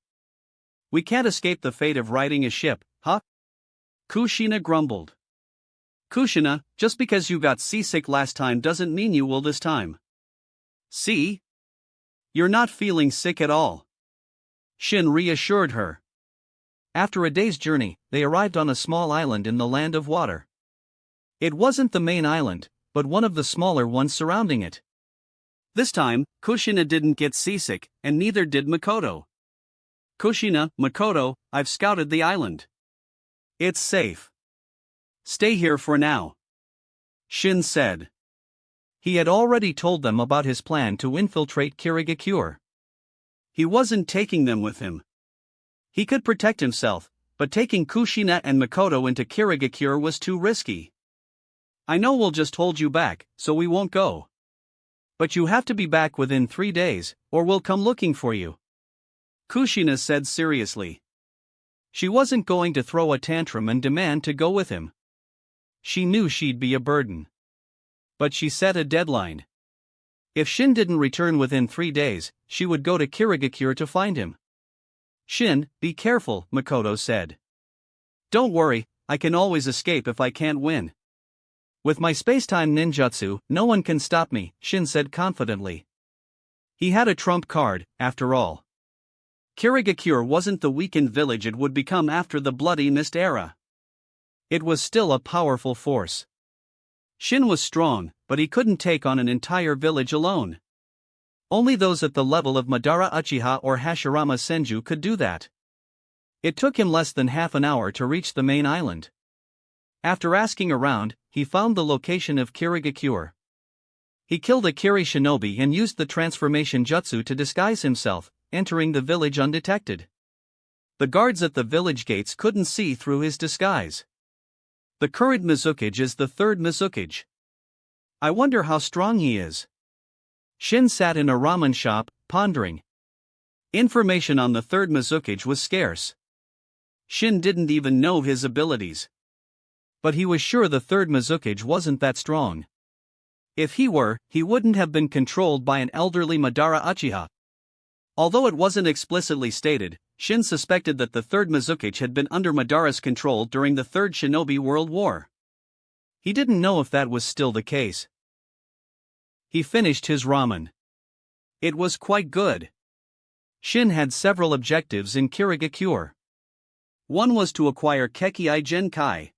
We can't escape the fate of riding a ship, huh? Kushina grumbled. Kushina, just because you got seasick last time doesn't mean you will this time. See? You're not feeling sick at all. Shin reassured her. After a day's journey, they arrived on a small island in the land of water. It wasn't the main island, but one of the smaller ones surrounding it. This time, Kushina didn't get seasick, and neither did Makoto. Kushina, Makoto, I've scouted the island. It's safe. Stay here for now. Shin said. He had already told them about his plan to infiltrate Kirigakure. He wasn't taking them with him. He could protect himself, but taking Kushina and Makoto into Kirigakure was too risky. I know we'll just hold you back, so we won't go. But you have to be back within 3 days, or we'll come looking for you. Kushina said seriously. She wasn't going to throw a tantrum and demand to go with him. She knew she'd be a burden. But she set a deadline. If Shin didn't return within 3 days, she would go to Kirigakure to find him. Shin, be careful, Makoto said. Don't worry, I can always escape if I can't win. With my space-time ninjutsu, no one can stop me, Shin said confidently. He had a trump card, after all. Kirigakure wasn't the weakened village it would become after the Bloody Mist era. It was still a powerful force. Shin was strong, but he couldn't take on an entire village alone. Only those at the level of Madara Uchiha or Hashirama Senju could do that. It took him less than half an hour to reach the main island. After asking around, he found the location of Kirigakure. He killed a Kiri shinobi and used the transformation jutsu to disguise himself, entering the village undetected. The guards at the village gates couldn't see through his disguise. The current Mizukage is the third Mizukage. I wonder how strong he is. Shin sat in a ramen shop, pondering. Information on the third Mizukage was scarce. Shin didn't even know his abilities. But he was sure the third Mizukage wasn't that strong. If he were, he wouldn't have been controlled by an elderly Madara Uchiha. Although it wasn't explicitly stated, Shin suspected that the third Mizukage had been under Madara's control during the Third Shinobi World War. He didn't know if that was still the case. He finished his ramen. It was quite good. Shin had several objectives in Kirigakure. One was to acquire Kekkei Genkai.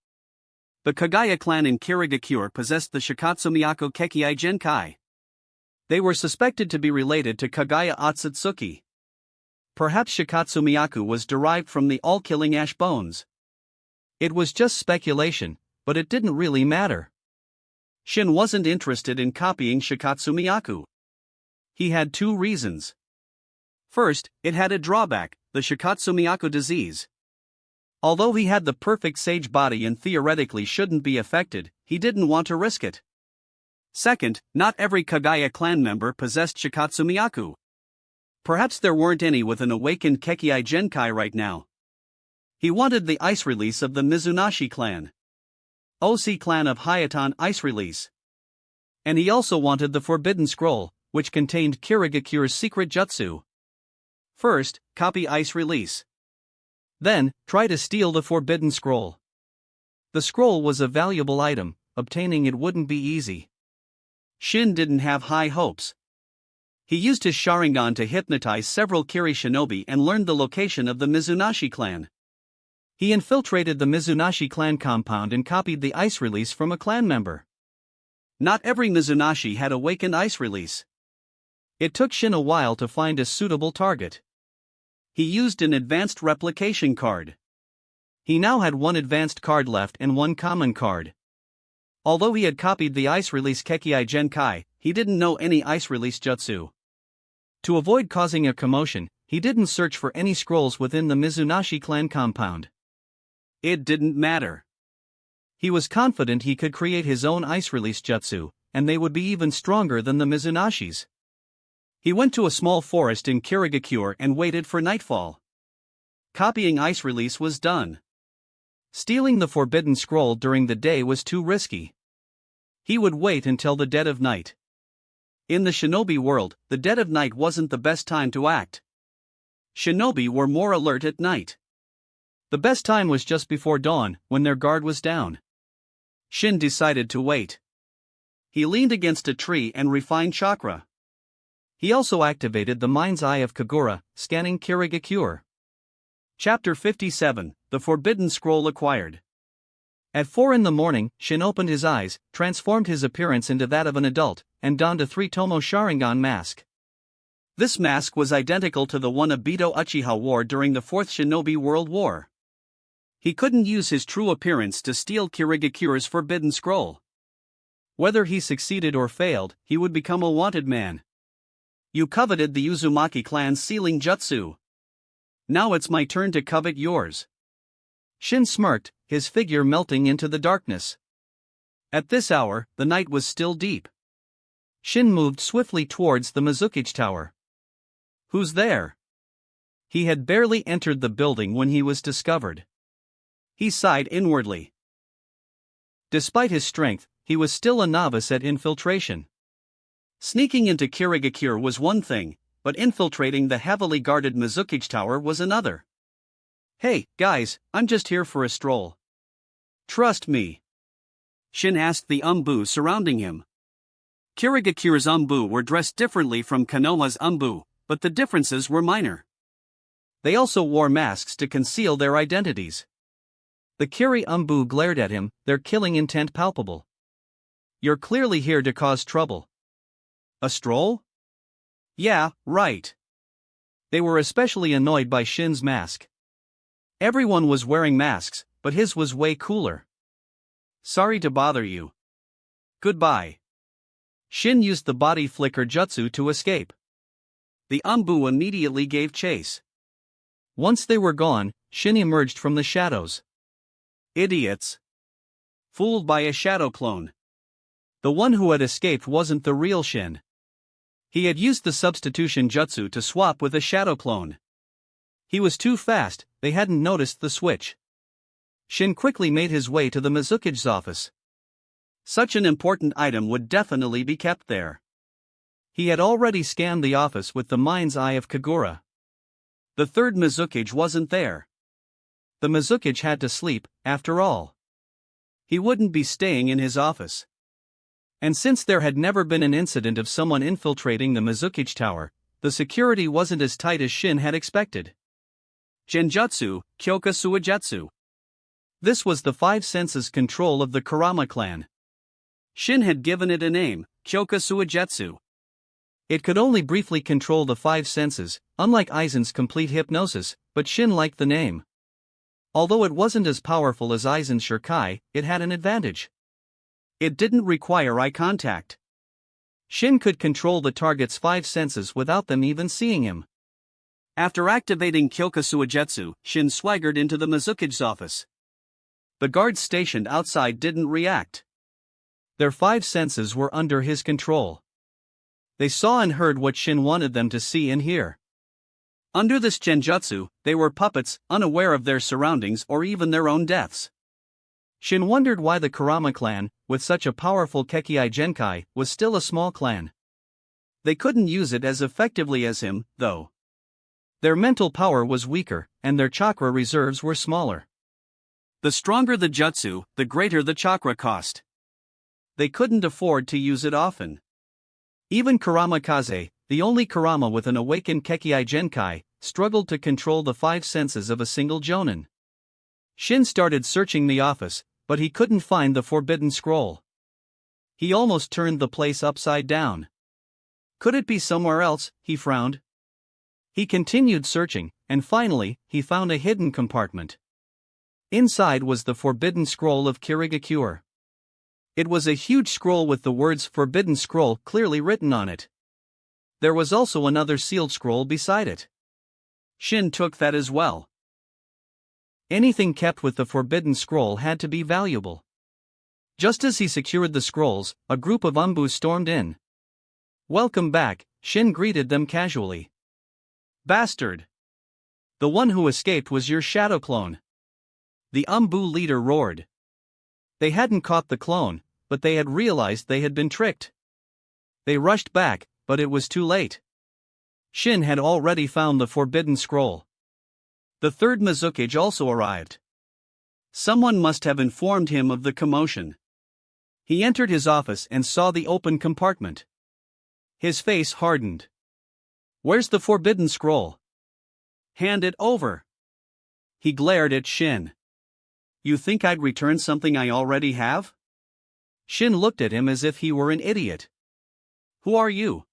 The Kagaya clan in Kirigakure possessed the Shikatsumiyaku Kekkei Genkai. They were suspected to be related to Kagaya Otsutsuki. Perhaps Shikatsumiyaku was derived from the all-killing ash bones. It was just speculation, but it didn't really matter. Shin wasn't interested in copying Shikatsumiyaku. He had 2 reasons. First, it had a drawback, the Shikatsumiyaku disease. Although he had the perfect sage body and theoretically shouldn't be affected, he didn't want to risk it. Second, not every Kagaya clan member possessed Shikatsumiyaku. Perhaps there weren't any with an awakened Kekkei Genkai right now. He wanted the ice release of the Mizunashi clan. OC clan of Hayatan ice release. And he also wanted the Forbidden Scroll, which contained Kirigakure's secret jutsu. First, copy ice release. Then, try to steal the Forbidden Scroll. The scroll was a valuable item, obtaining it wouldn't be easy. Shin didn't have high hopes. He used his Sharingan to hypnotize several Kiri shinobi and learned the location of the Mizunashi clan. He infiltrated the Mizunashi clan compound and copied the ice release from a clan member. Not every Mizunashi had awakened ice release. It took Shin a while to find a suitable target. He used an advanced replication card. He now had one advanced card left and one common card. Although he had copied the Ice Release Kekkei Genkai, he didn't know any Ice Release Jutsu. To avoid causing a commotion, he didn't search for any scrolls within the Mizunashi clan compound. It didn't matter. He was confident he could create his own Ice Release Jutsu, and they would be even stronger than the Mizunashis. He went to a small forest in Kirigakure and waited for nightfall. Copying Ice Release was done. Stealing the forbidden scroll during the day was too risky. He would wait until the dead of night. In the shinobi world, the dead of night wasn't the best time to act. Shinobi were more alert at night. The best time was just before dawn, when their guard was down. Shin decided to wait. He leaned against a tree and refined chakra. He also activated the mind's eye of Kagura, scanning Kirigakure. Chapter 57, The Forbidden Scroll Acquired. At 4 in the morning, Shin opened his eyes, transformed his appearance into that of an adult, and donned a 3-tomo Sharingan mask. This mask was identical to the one Obito Uchiha wore during the Fourth Shinobi World War. He couldn't use his true appearance to steal Kirigakure's forbidden scroll. Whether he succeeded or failed, he would become a wanted man. You coveted the Uzumaki clan's sealing jutsu. Now it's my turn to covet yours. Shin smirked, his figure melting into the darkness. At this hour, the night was still deep. Shin moved swiftly towards the Mizukichi Tower. Who's there? He had barely entered the building when he was discovered. He sighed inwardly. Despite his strength, he was still a novice at infiltration. Sneaking into Kirigakure was one thing, but infiltrating the heavily guarded Mizukichi Tower was another. Hey, guys, I'm just here for a stroll. Trust me. Shin asked the Umbu surrounding him. Kirigakure's Umbu were dressed differently from Konoha's Umbu, but the differences were minor. They also wore masks to conceal their identities. The Kiri Umbu glared at him, their killing intent palpable. You're clearly here to cause trouble. A stroll? Yeah, right. They were especially annoyed by Shin's mask. Everyone was wearing masks, but his was way cooler. Sorry to bother you. Goodbye. Shin used the body flicker jutsu to escape. The Umbu immediately gave chase. Once they were gone, Shin emerged from the shadows. Idiots. Fooled by a shadow clone. The one who had escaped wasn't the real Shin. He had used the substitution jutsu to swap with a shadow clone. He was too fast, they hadn't noticed the switch. Shin quickly made his way to the Mizukichi's office. Such an important item would definitely be kept there. He had already scanned the office with the mind's eye of Kagura. The third Mizukichi wasn't there. The Mizukichi had to sleep, after all. He wouldn't be staying in his office. And since there had never been an incident of someone infiltrating the Mizukichi Tower, the security wasn't as tight as Shin had expected. Genjutsu, Kyoka Suijutsu. This was the five senses control of the Kurama clan. Shin had given it a name, Kyoka Suijutsu. It could only briefly control the five senses, unlike Aizen's complete hypnosis, but Shin liked the name. Although it wasn't as powerful as Aizen's Shirkai, it had an advantage. It didn't require eye contact. Shin could control the target's five senses without them even seeing him. After activating Kyoka Suijutsu, Shin swaggered into the Mizukichi's office. The guards stationed outside didn't react. Their five senses were under his control. They saw and heard what Shin wanted them to see and hear. Under this genjutsu, they were puppets, unaware of their surroundings or even their own deaths. Shin wondered why the Kurama clan, with such a powerful Kekkei Genkai, was still a small clan. They couldn't use it as effectively as him, though. Their mental power was weaker, and their chakra reserves were smaller. The stronger the jutsu, the greater the chakra cost. They couldn't afford to use it often. Even Kurama Kaze, the only Kurama with an awakened Kekkei Genkai, struggled to control the five senses of a single jonin. Shin started searching the office, but he couldn't find the forbidden scroll. He almost turned the place upside down. Could it be somewhere else? He frowned. He continued searching, and finally, he found a hidden compartment. Inside was the Forbidden Scroll of Kirigakure. It was a huge scroll with the words Forbidden Scroll clearly written on it. There was also another sealed scroll beside it. Shin took that as well. Anything kept with the Forbidden Scroll had to be valuable. Just as he secured the scrolls, a group of Umbus stormed in. "Welcome back," Shin greeted them casually. "Bastard! The one who escaped was your shadow clone," the Umbu leader roared. They hadn't caught the clone, but they had realized they had been tricked. They rushed back, but it was too late. Shin had already found the Forbidden Scroll. The third Mizukage also arrived. Someone must have informed him of the commotion. He entered his office and saw the open compartment. His face hardened. "Where's the Forbidden Scroll? Hand it over." He glared at Shin. "You think I'd return something I already have?" Shin looked at him as if he were an idiot. "Who are you?"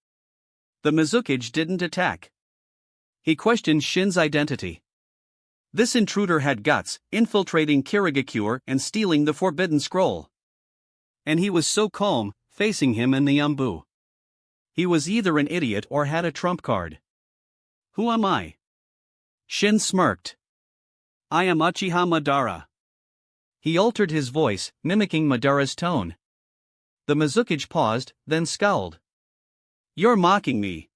The Mizukage didn't attack. He questioned Shin's identity. This intruder had guts, infiltrating Kirigakure and stealing the Forbidden Scroll. And he was so calm, facing him and the Umbu. He was either an idiot or had a trump card. "Who am I?" Shin smirked. "I am Uchiha Madara." He altered his voice, mimicking Madara's tone. The Mizukage paused, then scowled. "You're mocking me.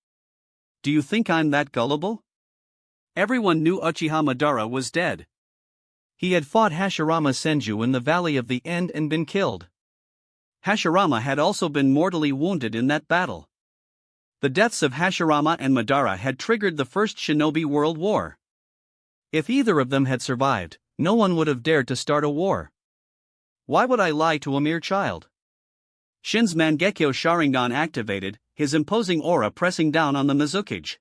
Do you think I'm that gullible?" Everyone knew Uchiha Madara was dead. He had fought Hashirama Senju in the Valley of the End and been killed. Hashirama had also been mortally wounded in that battle. The deaths of Hashirama and Madara had triggered the First Shinobi World War. If either of them had survived, no one would have dared to start a war. Why would I lie to a mere child? Shin's Mangekyo Sharingan activated, his imposing aura pressing down on the Mizukage.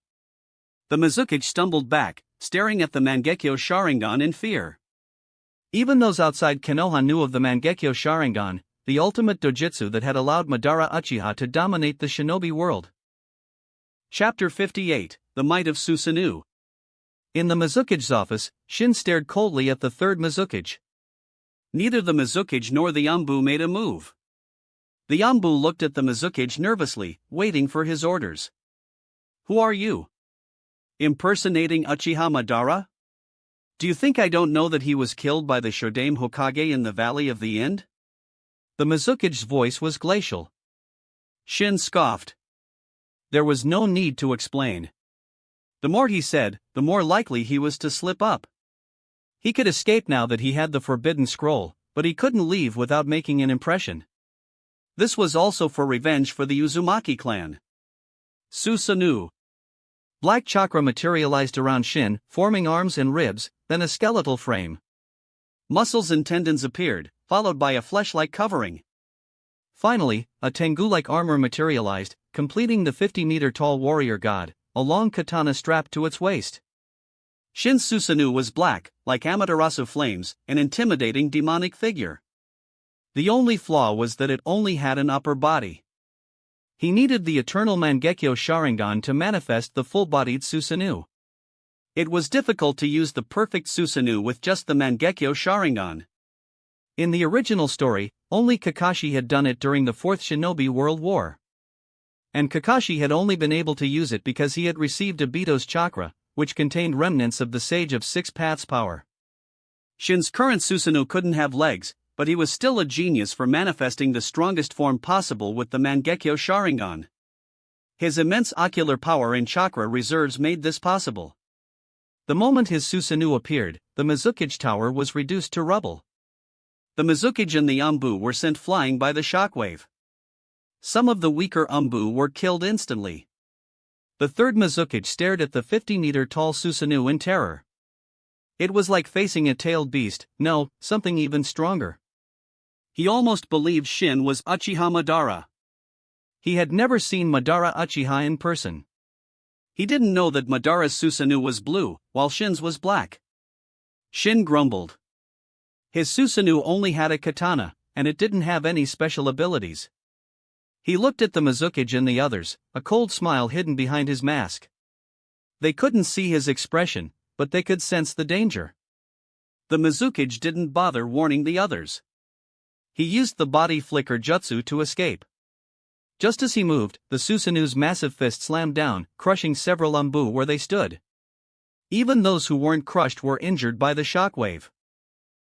The Mizukage stumbled back, staring at the Mangekyo Sharingan in fear. Even those outside Konoha knew of the Mangekyo Sharingan, the ultimate dojutsu that had allowed Madara Uchiha to dominate the shinobi world. Chapter 58, The Might of Susanoo. In the Mizukage's office, Shin stared coldly at the third Mizukage. Neither the Mizukage nor the Umbu made a move. The Umbu looked at the Mizukage nervously, waiting for his orders. "Who are you? Impersonating Uchiha Madara? Do you think I don't know that he was killed by the Shodame Hokage in the Valley of the End?" The Mizukage's voice was glacial. Shin scoffed. There was no need to explain. The more he said, the more likely he was to slip up. He could escape now that he had the Forbidden Scroll, but he couldn't leave without making an impression. This was also for revenge for the Uzumaki clan. Susanoo. Black chakra materialized around Shin, forming arms and ribs, then a skeletal frame. Muscles and tendons appeared, followed by a flesh-like covering. Finally, a Tengu-like armor materialized, completing the 50-meter-tall warrior god, a long katana strapped to its waist. Shin's Susanoo was black, like Amaterasu flames, an intimidating demonic figure. The only flaw was that it only had an upper body. He needed the eternal Mangekyo Sharingan to manifest the full-bodied Susanoo. It was difficult to use the perfect Susanoo with just the Mangekyo Sharingan. In the original story, only Kakashi had done it during the Fourth Shinobi World War. And Kakashi had only been able to use it because he had received Obito's chakra, which contained remnants of the Sage of Six Paths power. Shin's current Susanoo couldn't have legs, but he was still a genius for manifesting the strongest form possible with the Mangekyo Sharingan. His immense ocular power and chakra reserves made this possible. The moment his Susanoo appeared, the Mizukage Tower was reduced to rubble. The Mizukage and the Umbu were sent flying by the shockwave. Some of the weaker Umbu were killed instantly. The third Mizukage stared at the 50-meter-tall Susanoo in terror. It was like facing a tailed beast, no, something even stronger. He almost believed Shin was Uchiha Madara. He had never seen Madara Uchiha in person. He didn't know that Madara's Susanoo was blue, while Shin's was black. Shin grumbled. His Susanoo only had a katana, and it didn't have any special abilities. He looked at the Mizukage and the others, a cold smile hidden behind his mask. They couldn't see his expression, but they could sense the danger. The Mizukage didn't bother warning the others. He used the body flicker jutsu to escape. Just as he moved, the Susanu's massive fist slammed down, crushing several Umbu where they stood. Even those who weren't crushed were injured by the shockwave.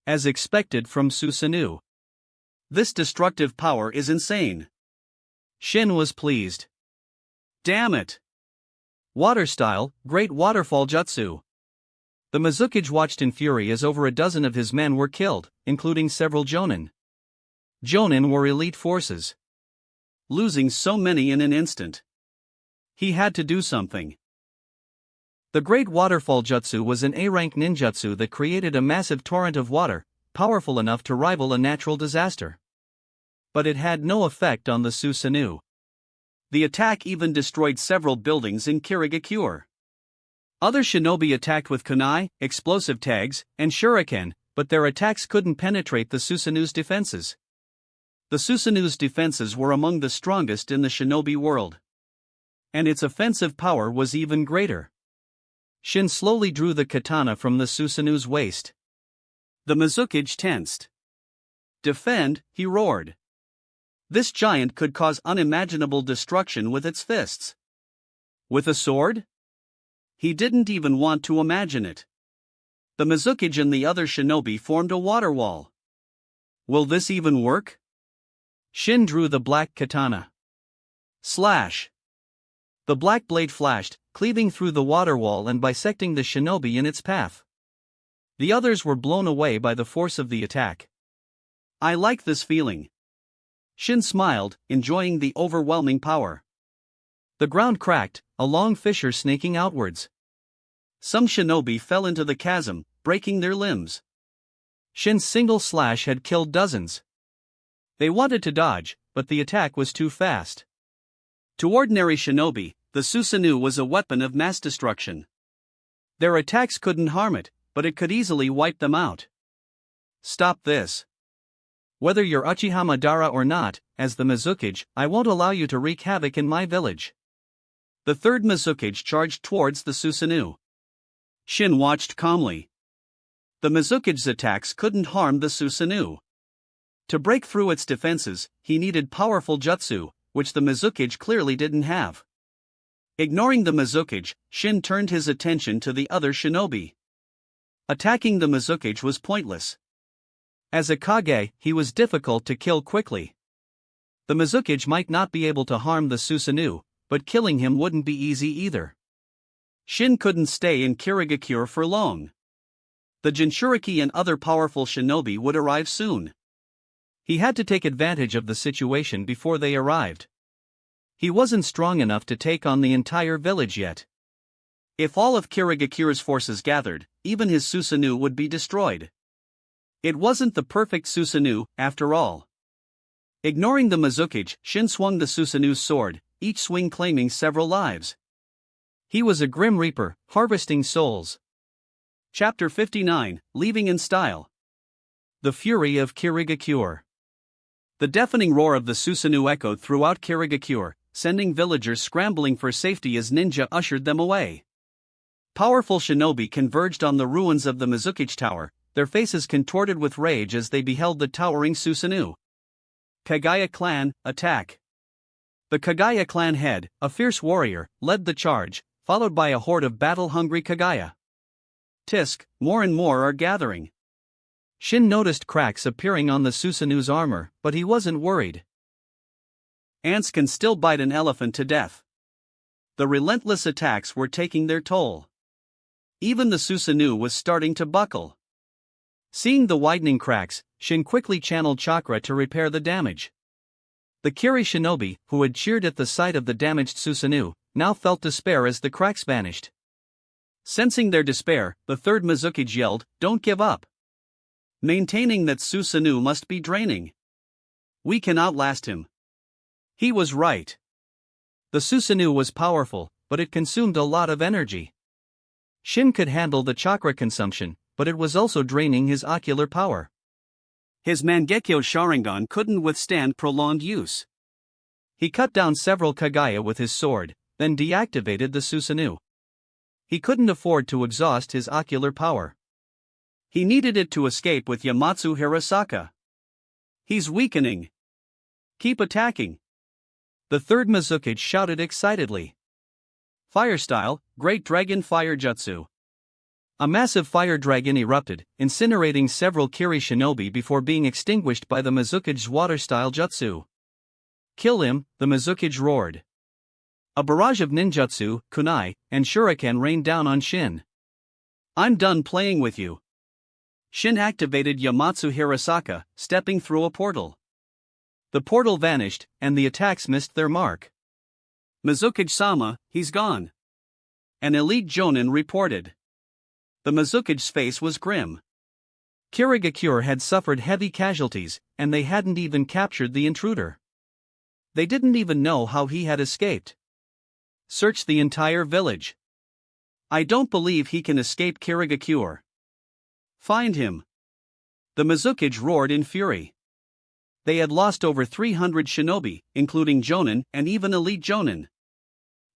As expected from Susanu. This destructive power is insane. Shin was pleased. Damn it! Water style, great waterfall jutsu. The Mizukage watched in fury as over a dozen of his men were killed, including several Jonin. Jonin were elite forces. Losing so many in an instant. He had to do something. The Great Waterfall Jutsu was an A-rank ninjutsu that created a massive torrent of water, powerful enough to rival a natural disaster. But it had no effect on the Susanoo. The attack even destroyed several buildings in Kirigakure. Other shinobi attacked with kunai, explosive tags, and shuriken, but their attacks couldn't penetrate the Susanoo's defenses. The Susanoo's defenses were among the strongest in the shinobi world. And its offensive power was even greater. Shin slowly drew the katana from the Susanoo's waist. The Mizukage tensed. Defend, he roared. This giant could cause unimaginable destruction with its fists. With a sword? He didn't even want to imagine it. The Mizukage and the other shinobi formed a water wall. Will this even work? Shin drew the black katana. Slash! The black blade flashed, cleaving through the water wall and bisecting the shinobi in its path. The others were blown away by the force of the attack. I like this feeling. Shin smiled, enjoying the overwhelming power. The ground cracked, a long fissure snaking outwards. Some shinobi fell into the chasm, breaking their limbs. Shin's single slash had killed dozens. They wanted to dodge, but the attack was too fast. To ordinary shinobi, the Susanoo was a weapon of mass destruction. Their attacks couldn't harm it, but it could easily wipe them out. Stop this. Whether you're Uchiha Madara or not, as the Mizukage, I won't allow you to wreak havoc in my village. The third Mizukage charged towards the Susanoo. Shin watched calmly. The Mizukage's attacks couldn't harm the Susanoo. To break through its defenses, he needed powerful jutsu, which the Mizukage clearly didn't have. Ignoring the Mizukage, Shin turned his attention to the other shinobi. Attacking the Mizukage was pointless. As a Kage, he was difficult to kill quickly. The Mizukage might not be able to harm the Susanoo, but killing him wouldn't be easy either. Shin couldn't stay in Kirigakure for long. The Jinchuriki and other powerful shinobi would arrive soon. He had to take advantage of the situation before they arrived. He wasn't strong enough to take on the entire village yet. If all of Kirigakure's forces gathered, even his Susanoo would be destroyed. It wasn't the perfect Susanoo, after all. Ignoring the Mizukage, Shin swung the Susanoo's sword, each swing claiming several lives. He was a grim reaper, harvesting souls. Chapter 59, Leaving in Style. The Fury of Kirigakure. The deafening roar of the Susanoo echoed throughout Kirigakure, sending villagers scrambling for safety as ninja ushered them away. Powerful shinobi converged on the ruins of the Mizukage Tower, their faces contorted with rage as they beheld the towering Susanoo. Kagaya clan, attack! The Kagaya clan head, a fierce warrior, led the charge, followed by a horde of battle-hungry Kagaya. Tisk, more and more are gathering. Shin noticed cracks appearing on the Susanoo's armor, but he wasn't worried. Ants can still bite an elephant to death. The relentless attacks were taking their toll. Even the Susanoo was starting to buckle. Seeing the widening cracks, Shin quickly channeled chakra to repair the damage. The Kiri shinobi, who had cheered at the sight of the damaged Susanoo, now felt despair as the cracks vanished. Sensing their despair, the third Mizukage yelled, "Don't give up!" Maintaining that Susanoo must be draining. We can outlast him. He was right. The Susanoo was powerful, but it consumed a lot of energy. Shin could handle the chakra consumption, but it was also draining his ocular power. His Mangekyo Sharingan couldn't withstand prolonged use. He cut down several Kagaya with his sword, then deactivated the Susanoo. He couldn't afford to exhaust his ocular power. He needed it to escape with Yamatsu Hirasaka. He's weakening. Keep attacking. The third Mizukage shouted excitedly. Fire style, Great Dragon Fire Jutsu. A massive fire dragon erupted, incinerating several Kiri shinobi before being extinguished by the Mizukage's water-style jutsu. Kill him, the Mizukage roared. A barrage of ninjutsu, kunai, and shuriken rained down on Shin. I'm done playing with you. Shin activated Yamatsu Hirasaka, stepping through a portal. The portal vanished, and the attacks missed their mark. Mizukage-sama, he's gone. An elite jonin reported. The Mizukage's face was grim. Kirigakure had suffered heavy casualties, and they hadn't even captured the intruder. They didn't even know how he had escaped. Search the entire village. I don't believe he can escape Kirigakure. Find him. The Mizukage roared in fury. They had lost over 300 shinobi, including jonin and even elite jonin.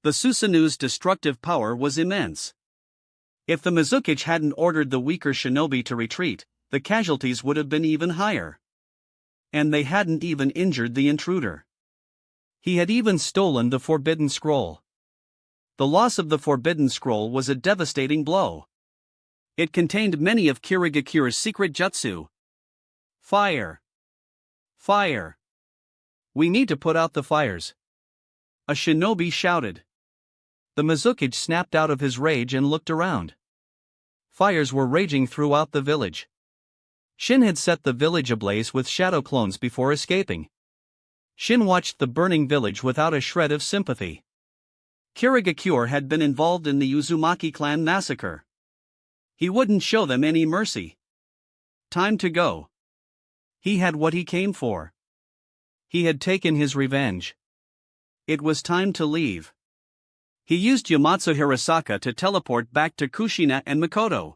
The Susanu's destructive power was immense. If the Mizukage hadn't ordered the weaker shinobi to retreat, the casualties would have been even higher. And they hadn't even injured the intruder. He had even stolen the Forbidden Scroll. The loss of the Forbidden Scroll was a devastating blow. It contained many of Kirigakure's secret jutsu. Fire! Fire! We need to put out the fires. A shinobi shouted. The Mizukage snapped out of his rage and looked around. Fires were raging throughout the village. Shin had set the village ablaze with shadow clones before escaping. Shin watched the burning village without a shred of sympathy. Kirigakure had been involved in the Uzumaki clan massacre. He wouldn't show them any mercy. Time to go. He had what he came for. He had taken his revenge. It was time to leave. He used Yamatsu Hirasaka to teleport back to Kushina and Mikoto.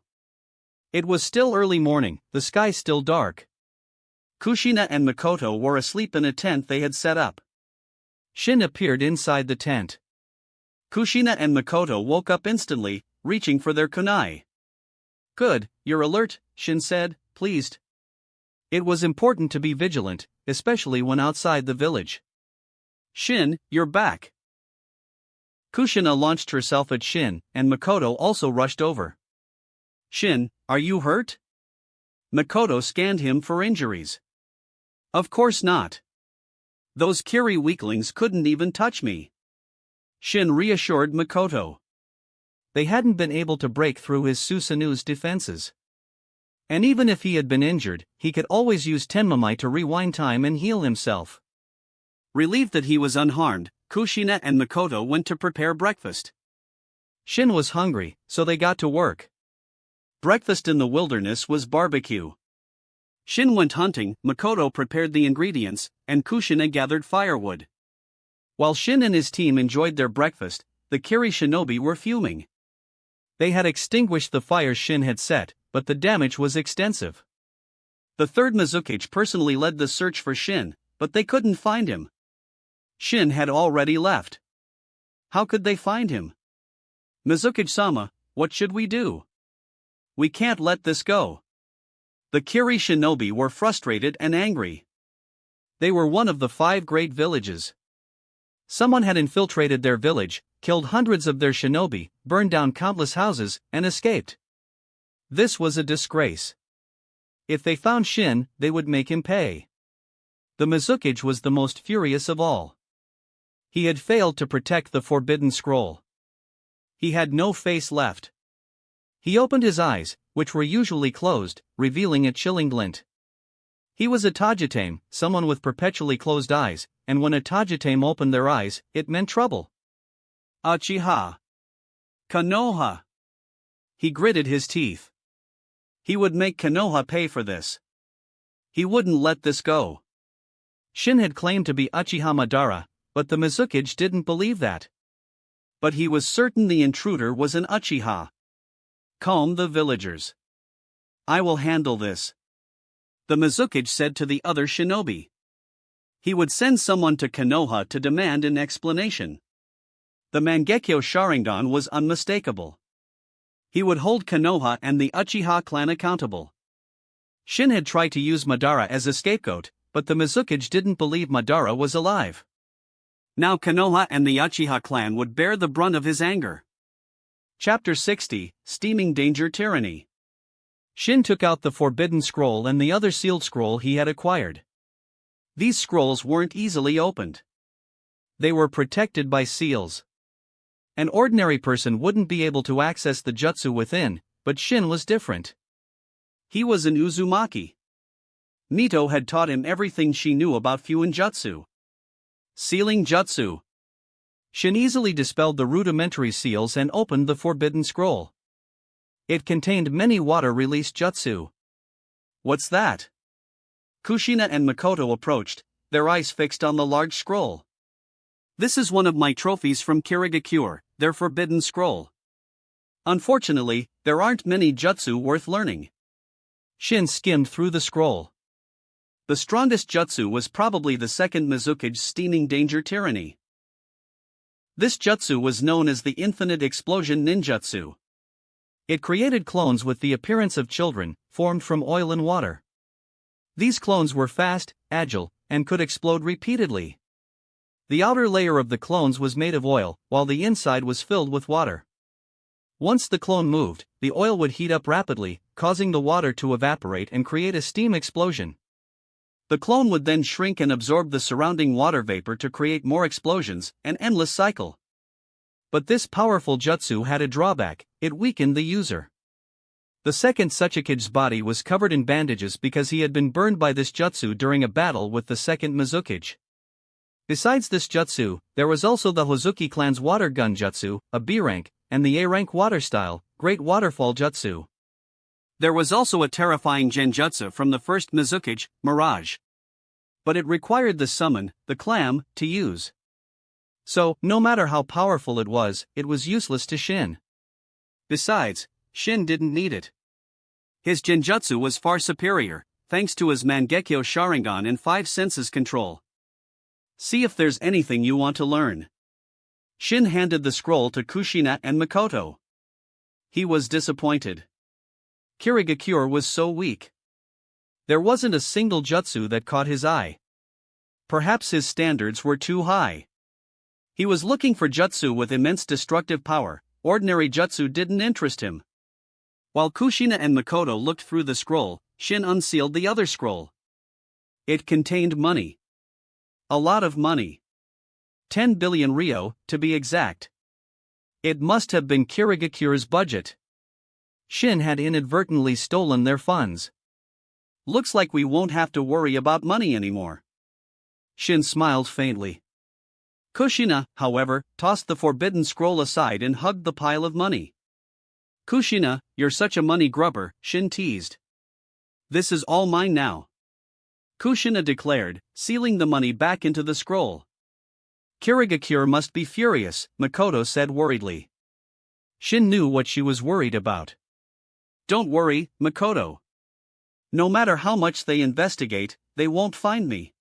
It was still early morning, the sky still dark. Kushina and Mikoto were asleep in a tent they had set up. Shin appeared inside the tent. Kushina and Mikoto woke up instantly, reaching for their kunai. Good, you're alert, Shin said, pleased. It was important to be vigilant, especially when outside the village. Shin, you're back. Kushina launched herself at Shin, and Mikoto also rushed over. Shin, are you hurt? Mikoto scanned him for injuries. Of course not. Those Kiri weaklings couldn't even touch me. Shin reassured Mikoto. They hadn't been able to break through his Susanu's defenses. And even if he had been injured, he could always use Tenmamai to rewind time and heal himself. Relieved that he was unharmed, Kushina and Mikoto went to prepare breakfast. Shin was hungry, so they got to work. Breakfast in the wilderness was barbecue. Shin went hunting, Mikoto prepared the ingredients, and Kushina gathered firewood. While Shin and his team enjoyed their breakfast, the Kiri shinobi were fuming. They had extinguished the fires Shin had set, but the damage was extensive. The third Mizukage personally led the search for Shin, but they couldn't find him. Shin had already left. How could they find him? Mizukage-sama, what should we do? We can't let this go. The Kiri shinobi were frustrated and angry. They were one of the 5 great villages. Someone had infiltrated their village, killed hundreds of their shinobi, burned down countless houses, and escaped. This was a disgrace. If they found Shin, they would make him pay. The Mizukage was the most furious of all. He had failed to protect the Forbidden Scroll. He had no face left. He opened his eyes, which were usually closed, revealing a chilling glint. He was a Tajitame, someone with perpetually closed eyes, and when a Tajitame opened their eyes, it meant trouble. Uchiha. Konoha. He gritted his teeth. He would make Konoha pay for this. He wouldn't let this go. Shin had claimed to be Uchiha Madara, but the Mizukage didn't believe that. But he was certain the intruder was an Uchiha. Calm the villagers. I will handle this. The Mizukage said to the other shinobi. He would send someone to Konoha to demand an explanation. The Mangekyo Sharingan was unmistakable. He would hold Konoha and the Uchiha clan accountable. Shin had tried to use Madara as a scapegoat, but the Mizukage didn't believe Madara was alive. Now Konoha and the Uchiha clan would bear the brunt of his anger. Chapter 60, Steaming Danger Tyranny. Shin took out the Forbidden Scroll and the other sealed scroll he had acquired. These scrolls weren't easily opened. They were protected by seals. An ordinary person wouldn't be able to access the jutsu within, but Shin was different. He was an Uzumaki. Mito had taught him everything she knew about Fuin Jutsu. Sealing Jutsu. Shin easily dispelled the rudimentary seals and opened the Forbidden Scroll. It contained many water-release jutsu. What's that? Kushina and Makoto approached, their eyes fixed on the large scroll. This is one of my trophies from Kirigakure, their Forbidden Scroll. Unfortunately, there aren't many jutsu worth learning. Shin skimmed through the scroll. The strongest jutsu was probably the second Mizukage's Steaming Danger Tyranny. This jutsu was known as the Infinite Explosion Ninjutsu. It created clones with the appearance of children, formed from oil and water. These clones were fast, agile, and could explode repeatedly. The outer layer of the clones was made of oil, while the inside was filled with water. Once the clone moved, the oil would heat up rapidly, causing the water to evaporate and create a steam explosion. The clone would then shrink and absorb the surrounding water vapor to create more explosions, an endless cycle. But this powerful jutsu had a drawback: it weakened the user. The second Tsuchikage's body was covered in bandages because he had been burned by this jutsu during a battle with the second Mizukage. Besides this jutsu, there was also the Hozuki clan's water gun jutsu, a B rank, and the A rank water style, Great Waterfall jutsu. There was also a terrifying genjutsu from the first Mizukage, Mirage. But it required the summon, the clam, to use. So, no matter how powerful it was useless to Shin. Besides, Shin didn't need it. His genjutsu was far superior, thanks to his Mangekyo Sharingan and 5 senses control. See if there's anything you want to learn. Shin handed the scroll to Kushina and Makoto. He was disappointed. Kirigakure was so weak. There wasn't a single jutsu that caught his eye. Perhaps his standards were too high. He was looking for jutsu with immense destructive power. Ordinary jutsu didn't interest him. While Kushina and Makoto looked through the scroll, Shin unsealed the other scroll. It contained money. A lot of money. 10 billion ryo, to be exact. It must have been Kirigakure's budget. Shin had inadvertently stolen their funds. Looks like we won't have to worry about money anymore. Shin smiled faintly. Kushina, however, tossed the Forbidden Scroll aside and hugged the pile of money. Kushina, you're such a money grubber, Shin teased. This is all mine now. Kushina declared, sealing the money back into the scroll. Kirigakure must be furious, Makoto said worriedly. Shin knew what she was worried about. Don't worry, Makoto. No matter how much they investigate, they won't find me.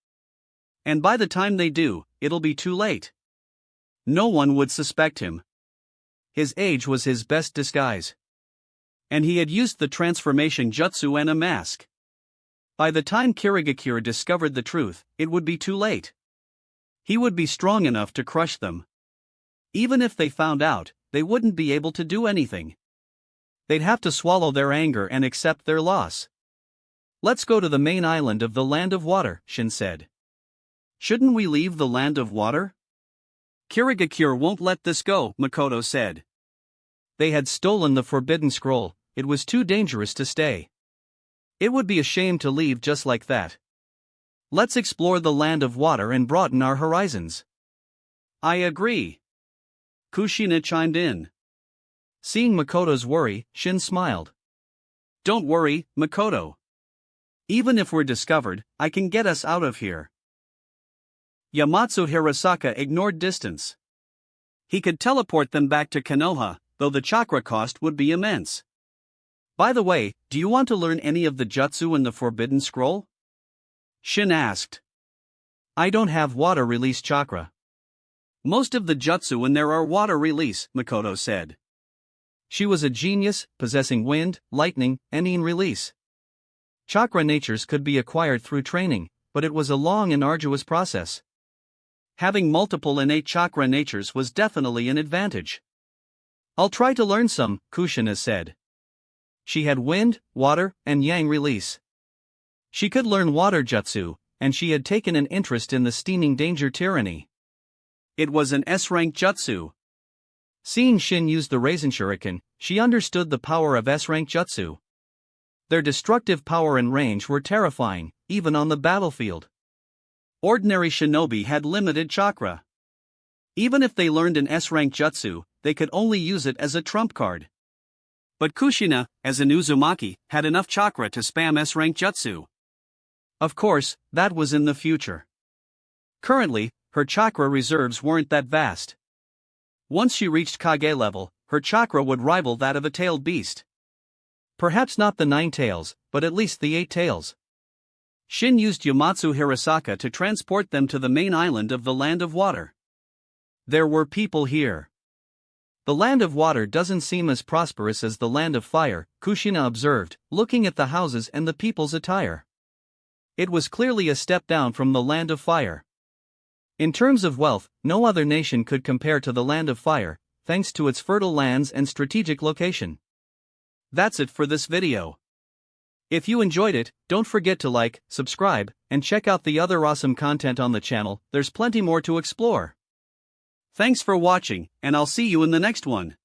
And by the time they do, it'll be too late. No one would suspect him. His age was his best disguise. And he had used the transformation jutsu and a mask. By the time Kirigakure discovered the truth, it would be too late. He would be strong enough to crush them. Even if they found out, they wouldn't be able to do anything. They'd have to swallow their anger and accept their loss. Let's go to the main island of the Land of Water, Shin said. Shouldn't we leave the Land of Water? Kirigakure won't let this go, Makoto said. They had stolen the Forbidden Scroll, it was too dangerous to stay. It would be a shame to leave just like that. Let's explore the Land of Water and broaden our horizons. I agree. Kushina chimed in. Seeing Makoto's worry, Shin smiled. Don't worry, Makoto. Even if we're discovered, I can get us out of here. Yamatsu Hirasaka ignored distance. He could teleport them back to Konoha, though the chakra cost would be immense. By the way, do you want to learn any of the jutsu in the Forbidden Scroll? Shin asked. I don't have water release chakra. Most of the jutsu in there are water release, Makoto said. She was a genius, possessing wind, lightning, and yin release. Chakra natures could be acquired through training, but it was a long and arduous process. Having multiple innate chakra natures was definitely an advantage. "I'll try to learn some," Kushina said. She had wind, water, and yang release. She could learn water jutsu, and she had taken an interest in the steaming danger tyranny. It was an S-rank jutsu. Seeing Shin use the Raisin Shuriken, she understood the power of S-rank jutsu. Their destructive power and range were terrifying, even on the battlefield. Ordinary shinobi had limited chakra. Even if they learned an S-rank jutsu, they could only use it as a trump card. But Kushina, as an Uzumaki, had enough chakra to spam S-rank jutsu. Of course, that was in the future. Currently, her chakra reserves weren't that vast. Once she reached Kage level, her chakra would rival that of a tailed beast. Perhaps not the 9 tails, but at least the 8 tails. Shin used Yamatsu Hirasaka to transport them to the main island of the Land of Water. There were people here. The Land of Water doesn't seem as prosperous as the Land of Fire, Kushina observed, looking at the houses and the people's attire. It was clearly a step down from the Land of Fire. In terms of wealth, no other nation could compare to the Land of Fire, thanks to its fertile lands and strategic location. That's it for this video. If you enjoyed it, don't forget to like, subscribe, and check out the other awesome content on the channel. There's plenty more to explore. Thanks for watching, and I'll see you in the next one.